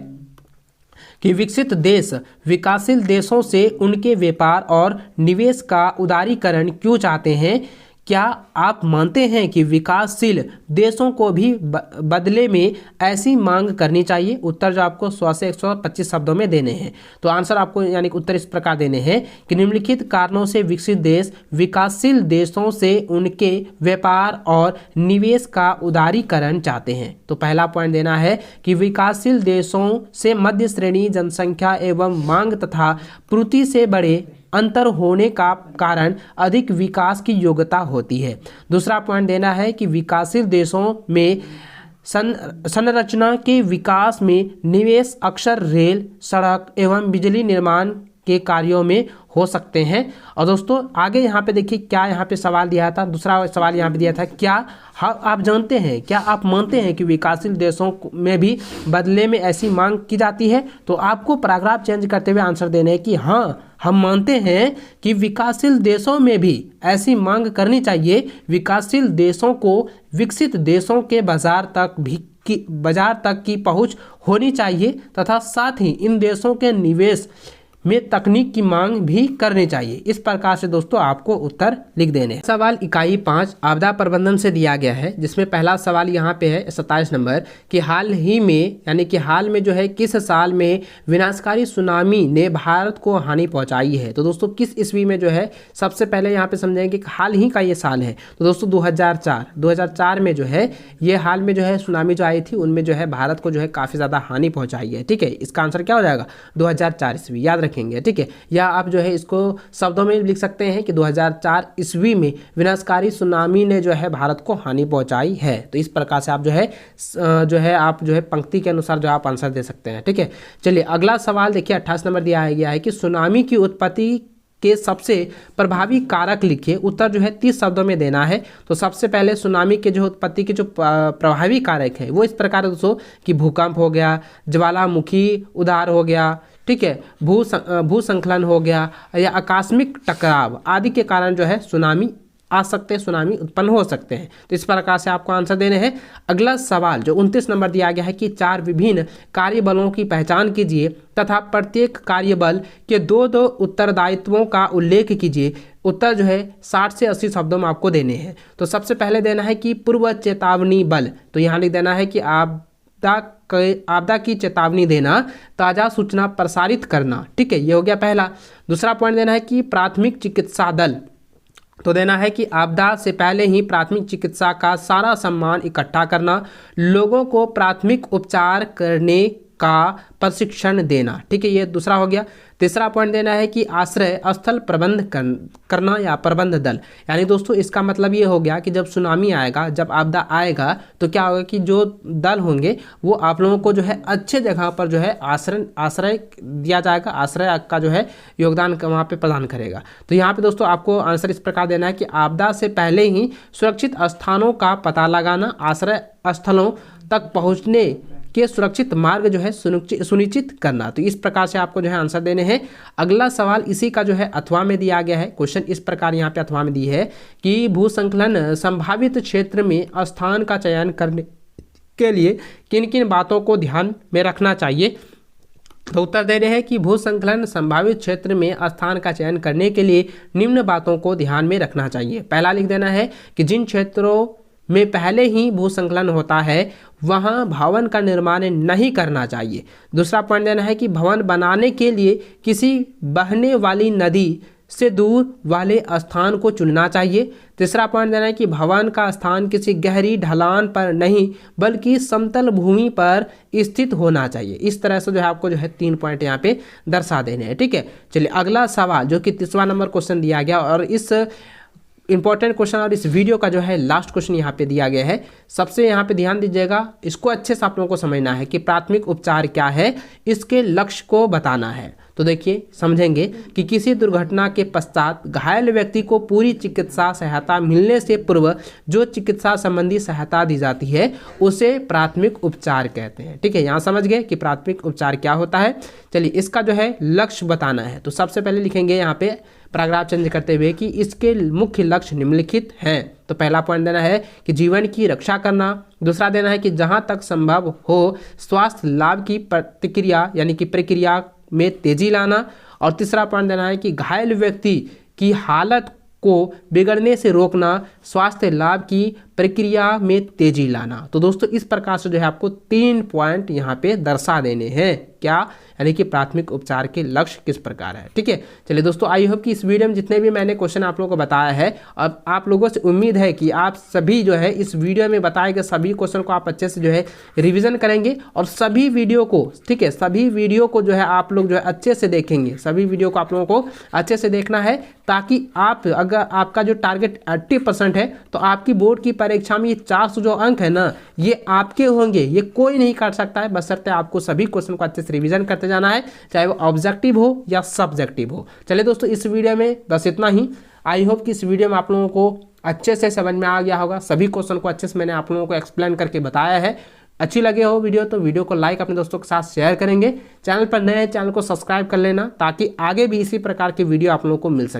कि विकसित देश विकासशील देशों से उनके व्यापार और निवेश का उदारीकरण क्यों चाहते हैं। क्या आप मानते हैं कि विकासशील देशों को भी बदले में ऐसी मांग करनी चाहिए। उत्तर जो आपको 100 से 125 शब्दों में देने हैं। तो आंसर आपको यानी कि उत्तर इस प्रकार देने हैं कि निम्नलिखित कारणों से विकसित देश विकासशील देशों से उनके व्यापार और निवेश का उदारीकरण चाहते हैं। तो पहला पॉइंट देना है कि विकासशील देशों से मध्य श्रेणी जनसंख्या एवं मांग तथा पूर्ति से बड़े अंतर होने का कारण अधिक विकास की योग्यता होती है। दूसरा पॉइंट देना है कि विकासशील देशों में संरचना के विकास में निवेश अक्सर रेल, सड़क एवं बिजली निर्माण के कार्यों में हो सकते हैं। और दोस्तों आगे यहाँ पे देखिए क्या यहाँ पे सवाल दिया था, दूसरा सवाल यहाँ पे दिया था, क्या आप जानते हैं, क्या आप मानते हैं कि विकासशील देशों में भी बदले में ऐसी मांग की जाती है। तो आपको पैराग्राफ चेंज करते हुए आंसर देने हैं कि हाँ हम मानते हैं कि विकासशील देशों में भी ऐसी मांग करनी चाहिए। विकासशील देशों को विकसित देशों के बाजार तक की पहुंच होनी चाहिए तथा साथ ही इन देशों के निवेश में तकनीक की मांग भी करनी चाहिए। इस प्रकार से दोस्तों आपको उत्तर लिख देने हैं। सवाल इकाई 5 आपदा प्रबंधन से दिया गया है, जिसमें पहला सवाल यहाँ पे है 27 नंबर कि हाल ही में यानी कि हाल में जो है किस साल में विनाशकारी सुनामी ने भारत को हानि पहुंचाई है। तो दोस्तों किस ईस्वी में जो है, सबसे पहले यहाँ पे समझेंगे कि हाल ही का ये साल है। तो दोस्तों 2004 में जो है ये हाल में जो है सुनामी जो आई थी उनमें जो है भारत को जो है काफ़ी ज़्यादा हानि पहुँचाई है। ठीक है, इसका आंसर क्या हो जाएगा 2004 ईस्वी, याद रखेंगे। ठीक है, या आप जो है इसको शब्दों में लिख सकते हैं कि 2004 ईस्वी में विनाशकारी सुनामी ने जो है भारत को हानि पहुंचाई है। तो इस प्रकार से आप जो है आप जो है पंक्ति के अनुसार जो आप आंसर दे सकते हैं। ठीक है, चलिए अगला सवाल देखिए 28 नंबर दिया गया है कि सुनामी की उत्पत्ति के सबसे प्रभावी कारक लिखिए। उत्तर जो है 30 शब्दों में देना है। तो सबसे पहले सुनामी के जो उत्पत्ति के जो प्रभावी कारक है वो इस प्रकार दोस्तों कि भूकंप हो गया, ज्वालामुखी उद्गार हो गया, ठीक है, भूस्खलन हो गया या आकस्मिक टकराव आदि के कारण जो है सुनामी आ सकते हैं, सुनामी उत्पन्न हो सकते हैं। तो इस प्रकार से आपको आंसर देने हैं। अगला सवाल जो 29 नंबर दिया गया है कि 4 विभिन्न कार्यबलों की पहचान कीजिए तथा प्रत्येक कार्यबल के 2 उत्तरदायित्वों का उल्लेख कीजिए। उत्तर जो है 60 से 80 शब्दों में आपको देने हैं। तो सबसे पहले देना है कि पूर्व चेतावनी बल, तो यहाँ लिख देना है कि आपदा की चेतावनी देना, ताज़ा सूचना प्रसारित करना। ठीक है, ये हो गया पहला। दूसरा पॉइंट देना है कि प्राथमिक चिकित्सा दल, तो देना है कि आपदा से पहले ही प्राथमिक चिकित्सा का सारा सामान इकट्ठा करना, लोगों को प्राथमिक उपचार करने का प्रशिक्षण देना। ठीक है, ये दूसरा हो गया। तीसरा पॉइंट देना है कि आश्रय स्थल प्रबंध करना या प्रबंध दल, यानी दोस्तों इसका मतलब ये हो गया कि जब सुनामी आएगा, जब आपदा आएगा, तो क्या होगा कि जो दल होंगे वो आप लोगों को जो है अच्छे जगह पर जो है आश्रय दिया जाएगा, आश्रय का जो है योगदान वहाँ पे प्रदान करेगा। तो यहाँ पे दोस्तों आपको आंसर इस प्रकार देना है कि आपदा से पहले ही सुरक्षित स्थानों का पता लगाना, आश्रय स्थलों तक पहुँचने के सुरक्षित मार्ग जो है सुनिश्चित करना। तो इस प्रकार से आपको जो है आंसर देने हैं। अगला सवाल इसी का जो है अथवा में दिया गया है। क्वेश्चन इस प्रकार यहाँ पे अथवा में दी है कि भूस्खलन संभावित क्षेत्र में स्थान का चयन करने के लिए किन किन बातों को ध्यान में रखना चाहिए। तो उत्तर दे रहे हैं कि भूस्खलन संभावित क्षेत्र में स्थान का चयन करने के लिए निम्न बातों को ध्यान में रखना चाहिए। पहला लिख देना है कि जिन क्षेत्रों में पहले ही भूस्खलन होता है वहां भवन का निर्माण नहीं करना चाहिए। दूसरा पॉइंट देना है कि भवन बनाने के लिए किसी बहने वाली नदी से दूर वाले स्थान को चुनना चाहिए। तीसरा पॉइंट देना है कि भवन का स्थान किसी गहरी ढलान पर नहीं बल्कि समतल भूमि पर स्थित होना चाहिए। इस तरह से जो है आपको जो है 3 पॉइंट यहाँ पे दर्शा देने हैं। ठीक है, चलिए अगला सवाल जो कि 30वां नंबर क्वेश्चन दिया गया और इस इंपॉर्टेंट क्वेश्चन और इस वीडियो का जो है लास्ट क्वेश्चन यहाँ पे दिया गया है। सबसे यहाँ पे ध्यान दीजिएगा, इसको अच्छे से आप लोगों को समझना है कि प्राथमिक उपचार क्या है, इसके लक्ष्य को बताना है। तो देखिए समझेंगे कि किसी दुर्घटना के पश्चात घायल व्यक्ति को पूरी चिकित्सा सहायता मिलने से पूर्व जो चिकित्सा संबंधी सहायता दी जाती है उसे प्राथमिक उपचार कहते हैं। ठीक है, यहाँ समझ गए कि प्राथमिक उपचार क्या होता है। चलिए इसका जो है लक्ष्य बताना है। तो सबसे पहले लिखेंगे यहाँ पे पैराग्राफ चेंज करते हुए कि इसके मुख्य लक्ष्य निम्नलिखित हैं। तो पहला पॉइंट देना है कि जीवन की रक्षा करना। दूसरा देना है कि जहां तक संभव हो स्वास्थ्य लाभ की प्रतिक्रिया यानी कि प्रक्रिया में तेजी लाना। और तीसरा पॉइंट देना है कि घायल व्यक्ति की हालत को बिगड़ने से रोकना, स्वास्थ्य लाभ की प्रक्रिया में तेजी लाना। तो दोस्तों इस प्रकार से जो है आपको 3 पॉइंट यहाँ पे दर्शा देने हैं। क्या, यानी कि प्राथमिक उपचार के लक्ष्य किस प्रकार है। ठीक है, चलिए दोस्तों आई होप कि इस वीडियो में जितने भी मैंने क्वेश्चन आप लोगों को बताया है, अब आप लोगों से उम्मीद है कि आप सभी जो है इस वीडियो में बताए गए सभी क्वेश्चन को आप अच्छे से जो है रिविजन करेंगे और सभी वीडियो को, ठीक है, सभी वीडियो को जो है आप लोग जो है अच्छे से देखेंगे। सभी वीडियो को आप लोगों को अच्छे से देखना है ताकि आप, अगर आपका जो टारगेट 80% है तो आपकी बोर्ड की परीक्षा में ये 400 जो अंक है ना, ये आपके होंगे, ये कोई नहीं काट सकता है, बशर्ते आपको सभी क्वेश्चन को अच्छे से रिवीजन करते जाना है, चाहे वो ऑब्जेक्टिव हो या सब्जेक्टिव हो। चलिए दोस्तों इस वीडियो में बस इतना ही। आई होप कि इस वीडियो में आप लोगों को अच्छे से समझ में आ गया होगा। सभी क्वेश्चन को अच्छे से मैंने आप लोगों को एक्सप्लेन करके बताया है। अच्छी लगे हो वीडियो तो वीडियो को लाइक अपने दोस्तों के साथ शेयर करेंगे। चैनल पर नए हैं, चैनल को सब्सक्राइब कर लेना ताकि आगे भी इसी प्रकार की वीडियो आप लोगों को मिल सके।